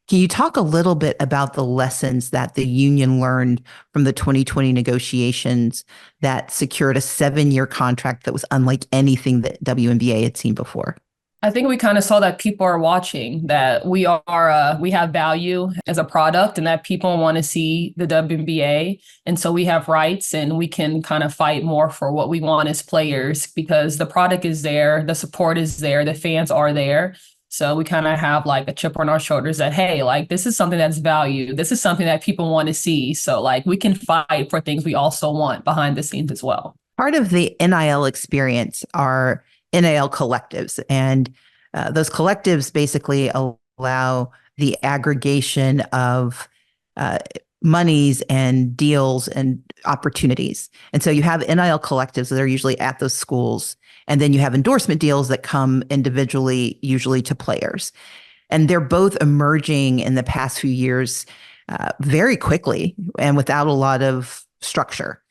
Can you talk a little bit about the lessons that the union learned from the 2020 negotiations that secured a 7-year contract that was unlike anything that WNBA had seen before? I think we kind of saw that people are watching, that we have value as a product and that people want to see the WNBA. And so we have rights and we can kind of fight more for what we want as players because the product is there, the support is there, the fans are there. So we kind of have like a chip on our shoulders that, hey, like this is something that's valued. This is something that people want to see. So like we can fight for things we also want behind the scenes as well. Part of the NIL experience are NIL collectives. And those collectives basically allow the aggregation of monies and deals and opportunities. And so you have NIL collectives that are usually at those schools. And then you have endorsement deals that come individually, usually to players. And they're both emerging in the past few years very quickly and without a lot of structure.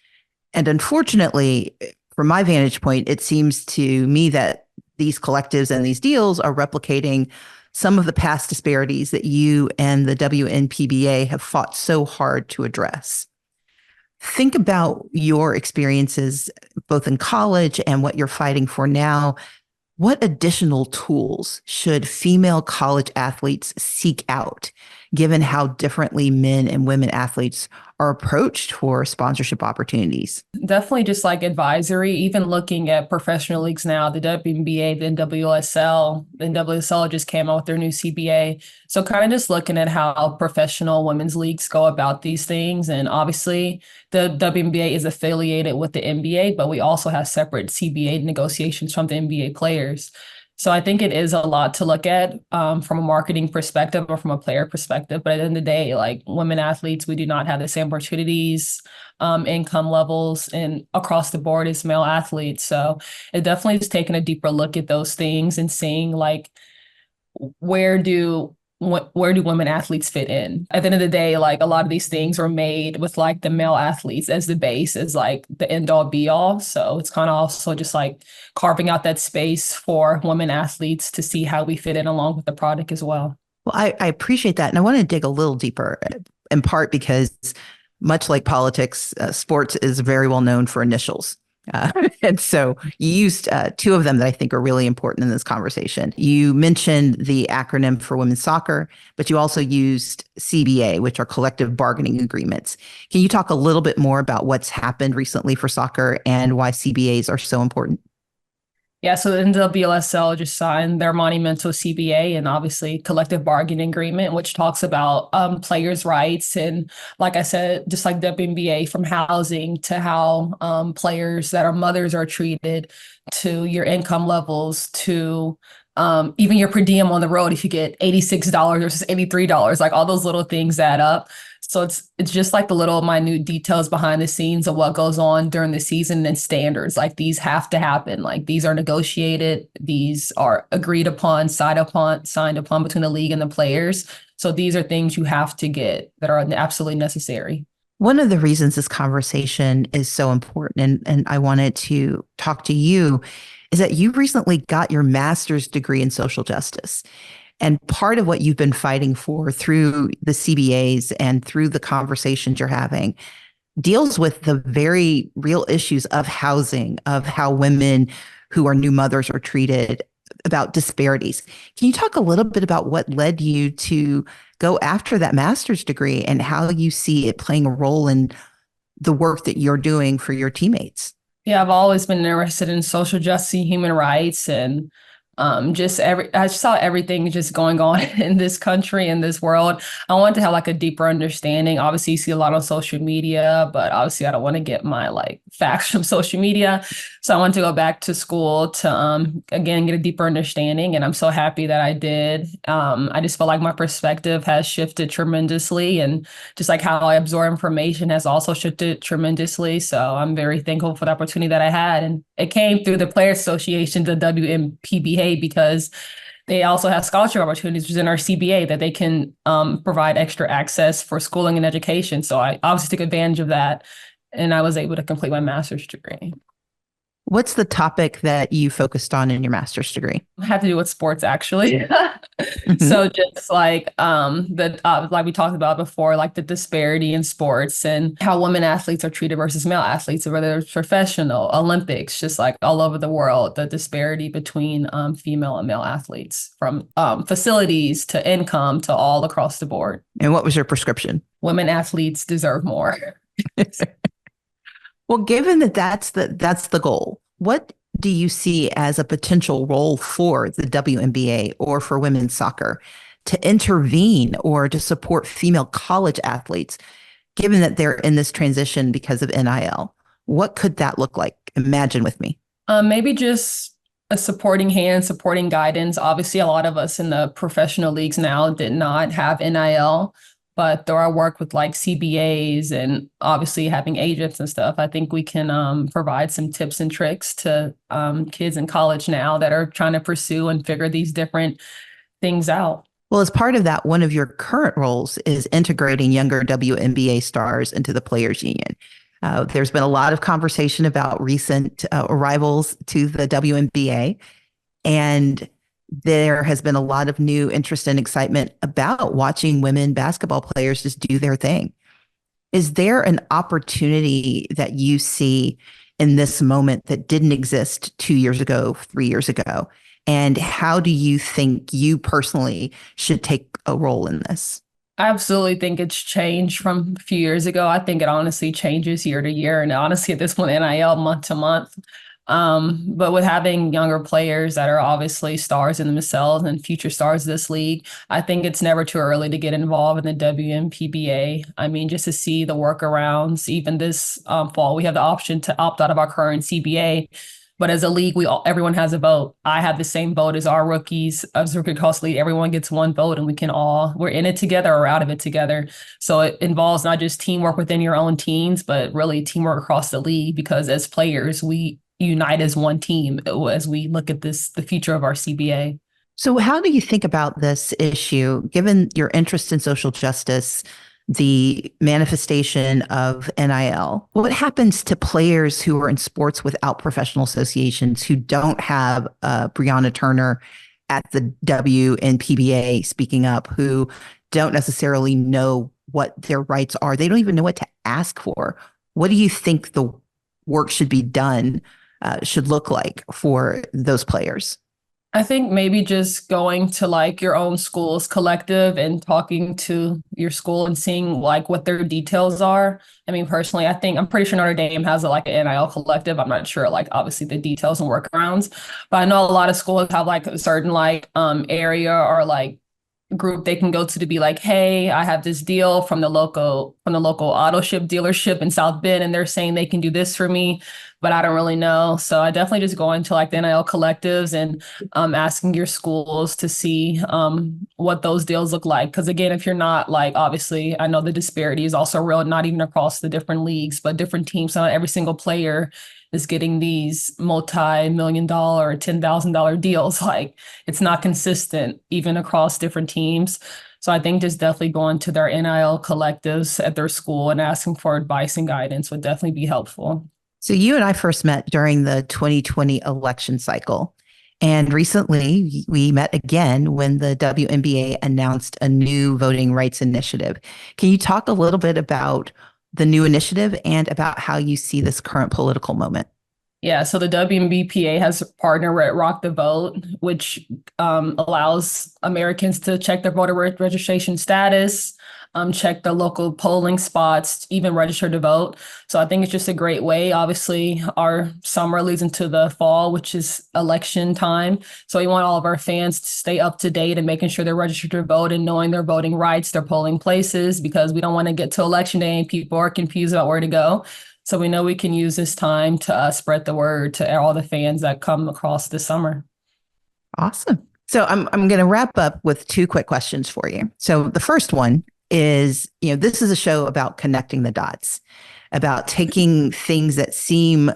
And unfortunately, from my vantage point, it seems to me that these collectives and these deals are replicating some of the past disparities that you and the WNPBA have fought so hard to address. Think about your experiences both in college and what you're fighting for now. What additional tools should female college athletes seek out, given how differently men and women athletes are approached for sponsorship opportunities? Definitely just like advisory, even looking at professional leagues now, the WNBA, the NWSL. The NWSL just came out with their new CBA. So kind of just looking at how professional women's leagues go about these things. And obviously the WNBA is affiliated with the NBA, but we also have separate CBA negotiations from the NBA players. So I think it is a lot to look at from a marketing perspective or from a player perspective. But at the end of the day, like women athletes, we do not have the same opportunities, income levels, and across the board as male athletes. So it definitely is taking a deeper look at those things and seeing like where do women athletes fit in? At the end of the day, like a lot of these things are made with like the male athletes as the base, as like the end all be all. So it's kind of also just like carving out that space for women athletes to see how we fit in along with the product as well. Well, I appreciate that. And I want to dig a little deeper, in part because much like politics, sports is very well known for initials. And so you used two of them that I think are really important in this conversation. You mentioned the acronym for women's soccer, but you also used CBA, which are collective bargaining agreements. Can you talk a little bit more about what's happened recently for soccer and why CBAs are so important? Yeah, so the NWSL just signed their monumental CBA and obviously collective bargaining agreement, which talks about players' rights. And like I said, just like WNBA, from housing to how players that are mothers are treated, to your income levels, to even your per diem on the road, if you get $86 versus $83, like all those little things add up. So it's just like the little minute details behind the scenes of what goes on during the season and standards. Like these have to happen. Like these are negotiated. These are agreed upon, signed upon between the league and the players. So these are things you have to get that are absolutely necessary. One of the reasons this conversation is so important, and I wanted to talk to you, is that you recently got your master's degree in social justice. And part of what you've been fighting for through the CBAs and through the conversations you're having deals with the very real issues of housing, of how women who are new mothers are treated, about disparities. Can you talk a little bit about what led you to go after that master's degree and how you see it playing a role in the work that you're doing for your teammates? Yeah, I've always been interested in social justice and human rights, and I saw everything just going on in this country, in this world. I wanted to have like a deeper understanding. Obviously, you see a lot on social media, but obviously I don't want to get my like facts from social media. So I wanted to go back to school to, again, get a deeper understanding. And I'm so happy that I did. I just feel like my perspective has shifted tremendously, and just like how I absorb information has also shifted tremendously. So I'm very thankful for the opportunity that I had. And it came through the Players Association, the WNBPA, because they also have scholarship opportunities within our CBA that they can provide extra access for schooling and education. So I obviously took advantage of that. and I was able to complete my master's degree. What's the topic that you focused on in your master's degree? It had to do with sports, actually. Mhm. So just like like we talked about before, like the disparity in sports and how women athletes are treated versus male athletes, whether it's professional, Olympics, just like all over the world, the disparity between female and male athletes, from facilities to income to all across the board. And what was your prescription? Women athletes deserve more. Well, given that that's the goal, what do you see as a potential role for the WNBA or for women's soccer to intervene or to support female college athletes, given that they're in this transition because of NIL? What could that look like? Imagine with me. Maybe just a supporting hand, supporting guidance. Obviously, a lot of us in the professional leagues now did not have NIL. But through our work with like CBAs and obviously having agents and stuff, I think we can provide some tips and tricks to kids in college now that are trying to pursue and figure these different things out. Well, as part of that, one of your current roles is integrating younger WNBA stars into the Players Union. There's been a lot of conversation about recent arrivals to the WNBA, and there has been a lot of new interest and excitement about watching women basketball players just do their thing. Is there an opportunity that you see in this moment that didn't exist 2 years ago, 3 years ago? And how do you think you personally should take a role in this? I absolutely think it's changed from a few years ago. I think it honestly changes year to year. And honestly, at this point, NIL month to month. But with having younger players that are obviously stars in themselves and future stars of this league, I think it's never too early to get involved in the WNPBA. I mean, just to see the workarounds, even this fall, we have the option to opt out of our current CBA. But as a league, everyone has a vote. I have the same vote as our rookies, as a rookie cross league. Everyone gets one vote, and we're in it together or out of it together. So it involves not just teamwork within your own teams, but really teamwork across the league, because as players, we unite as one team as we look at the future of our CBA. So how do you think about this issue, given your interest in social justice, the manifestation of NIL? What happens to players who are in sports without professional associations, who don't have Brianna Turner at the WNPBA speaking up, who don't necessarily know what their rights are? They don't even know what to ask for. What do you think the work should be done, should look like for those players? I think maybe just going to like your own school's collective and talking to your school and seeing like what their details are. I mean, personally, I'm pretty sure Notre Dame has like an NIL collective. I'm not sure, like obviously the details and workarounds, but I know a lot of schools have like a certain like area or like group they can go to be like, hey, I have this deal from the local auto ship dealership in South Bend, and they're saying they can do this for me, but I don't really know. So I definitely just go into like the NIL collectives and asking your schools to see what those deals look like. Because again, if you're not like, obviously, I know the disparity is also real, not even across the different leagues, but different teams. So not every single player is getting these multi-million-dollar, $10,000 deals. Like it's not consistent even across different teams. So I think just definitely going to their NIL collectives at their school and asking for advice and guidance would definitely be helpful. So you and I first met during the 2020 election cycle. And recently we met again when the WNBA announced a new voting rights initiative. Can you talk a little bit about the new initiative and about how you see this current political moment? Yeah, so the WNBPA has partnered with Rock the Vote, which allows Americans to check their voter registration status, check the local polling spots, even register to vote. So I think it's just a great way. Obviously, our summer leads into the fall, which is election time. So we want all of our fans to stay up to date and making sure they're registered to vote and knowing their voting rights, their polling places, because we don't want to get to election day and people are confused about where to go. So we know we can use this time to spread the word to all the fans that come across this summer. Awesome. So I'm going to wrap up with two quick questions for you. So the first one is, this is a show about connecting the dots, about taking things that seem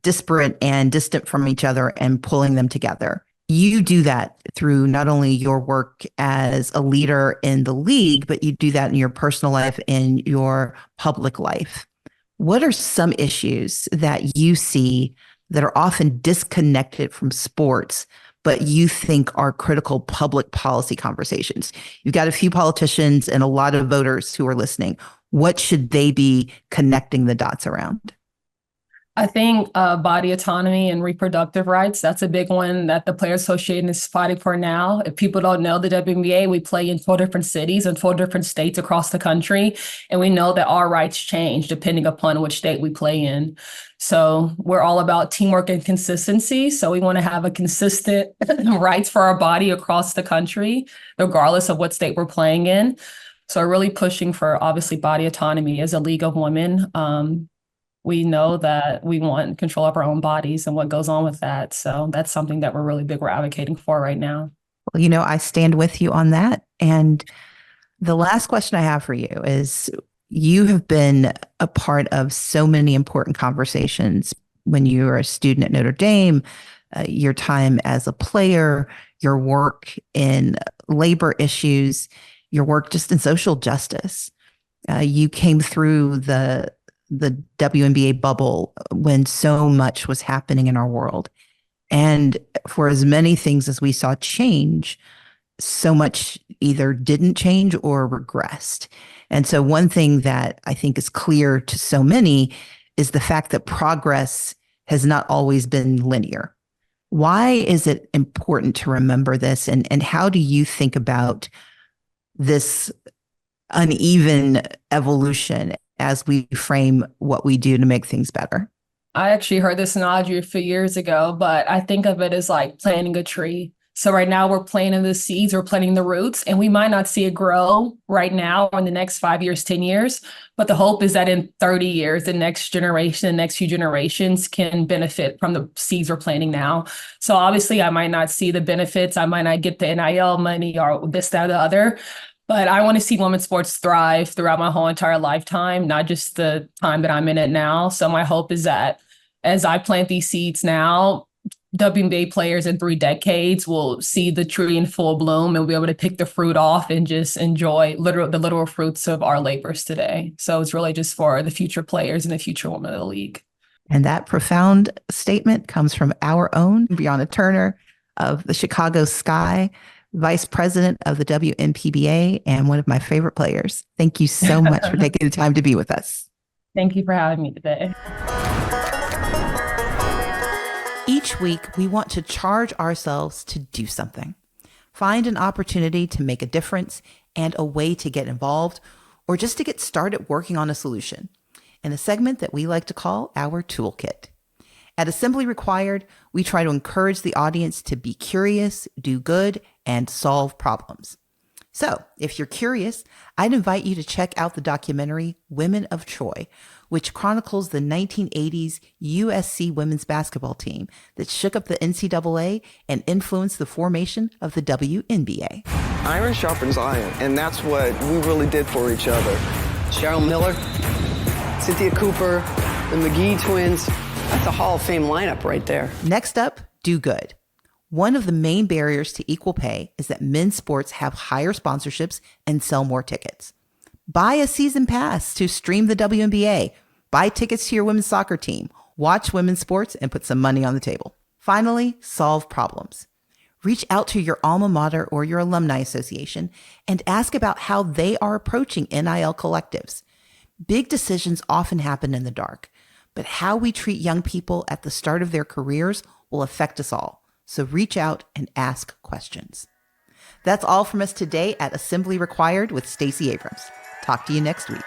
disparate and distant from each other and pulling them together. You do that through not only your work as a leader in the league, but you do that in your personal life and your public life. What are some issues that you see that are often disconnected from sports, but you think are critical public policy conversations? You've got a few politicians and a lot of voters who are listening. What should they be connecting the dots around? I think body autonomy and reproductive rights, that's a big one that the Players Association is fighting for now. If people don't know, the WNBA, we play in 4 different cities and 4 different states across the country. And we know that our rights change depending upon which state we play in. So we're all about teamwork and consistency. So we want to have a consistent rights for our body across the country, regardless of what state we're playing in. So we're really pushing for, obviously, body autonomy as a League of Women. We know that we want control of our own bodies and what goes on with that. So that's something that we're advocating for right now. Well, I stand with you on that. And the last question I have for you is, you have been a part of so many important conversations when you were a student at Notre Dame, your time as a player, your work in labor issues, your work just in social justice. You came through the WNBA bubble when so much was happening in our world. And for as many things as we saw change, so much either didn't change or regressed. And so one thing that I think is clear to so many is the fact that progress has not always been linear. Why is it important to remember this? And how do you think about this uneven evolution as we frame what we do to make things better? I actually heard this analogy a few years ago, but I think of it as like planting a tree. So right now we're planting the seeds, we're planting the roots, and we might not see it grow right now or in the next 5 years, 10 years. But the hope is that in 30 years, the next generation, the next few generations can benefit from the seeds we're planting now. So obviously I might not see the benefits. I might not get the NIL money or this, that, or the other. But I want to see women's sports thrive throughout my whole entire lifetime, not just the time that I'm in it now. So my hope is that as I plant these seeds now, WNBA players in 3 decades will see the tree in full bloom and will be able to pick the fruit off and just enjoy the literal fruits of our labors today. So it's really just for the future players and the future women of the league. And that profound statement comes from our own Brianna Turner of the Chicago Sky, Vice President of the WNBPA, and one of my favorite players. Thank you so much for taking the time to be with us. Thank you for having me today. Each week, we want to charge ourselves to do something. Find an opportunity to make a difference and a way to get involved, or just to get started working on a solution, in a segment that we like to call our Toolkit. At Assembly Required, we try to encourage the audience to be curious, do good, and solve problems. So, if you're curious, I'd invite you to check out the documentary Women of Troy, which chronicles the 1980s USC women's basketball team that shook up the NCAA and influenced the formation of the WNBA. Iron sharpens iron, and that's what we really did for each other. Cheryl Miller, Cynthia Cooper, the McGee twins. That's a Hall of Fame lineup right there. Next up, do good. One of the main barriers to equal pay is that men's sports have higher sponsorships and sell more tickets. Buy a season pass to stream the WNBA. Buy tickets to your women's soccer team. Watch women's sports and put some money on the table. Finally, solve problems. Reach out to your alma mater or your alumni association and ask about how they are approaching NIL collectives. Big decisions often happen in the dark, but how we treat young people at the start of their careers will affect us all. So reach out and ask questions. That's all from us today at Assembly Required with Stacey Abrams. Talk to you next week.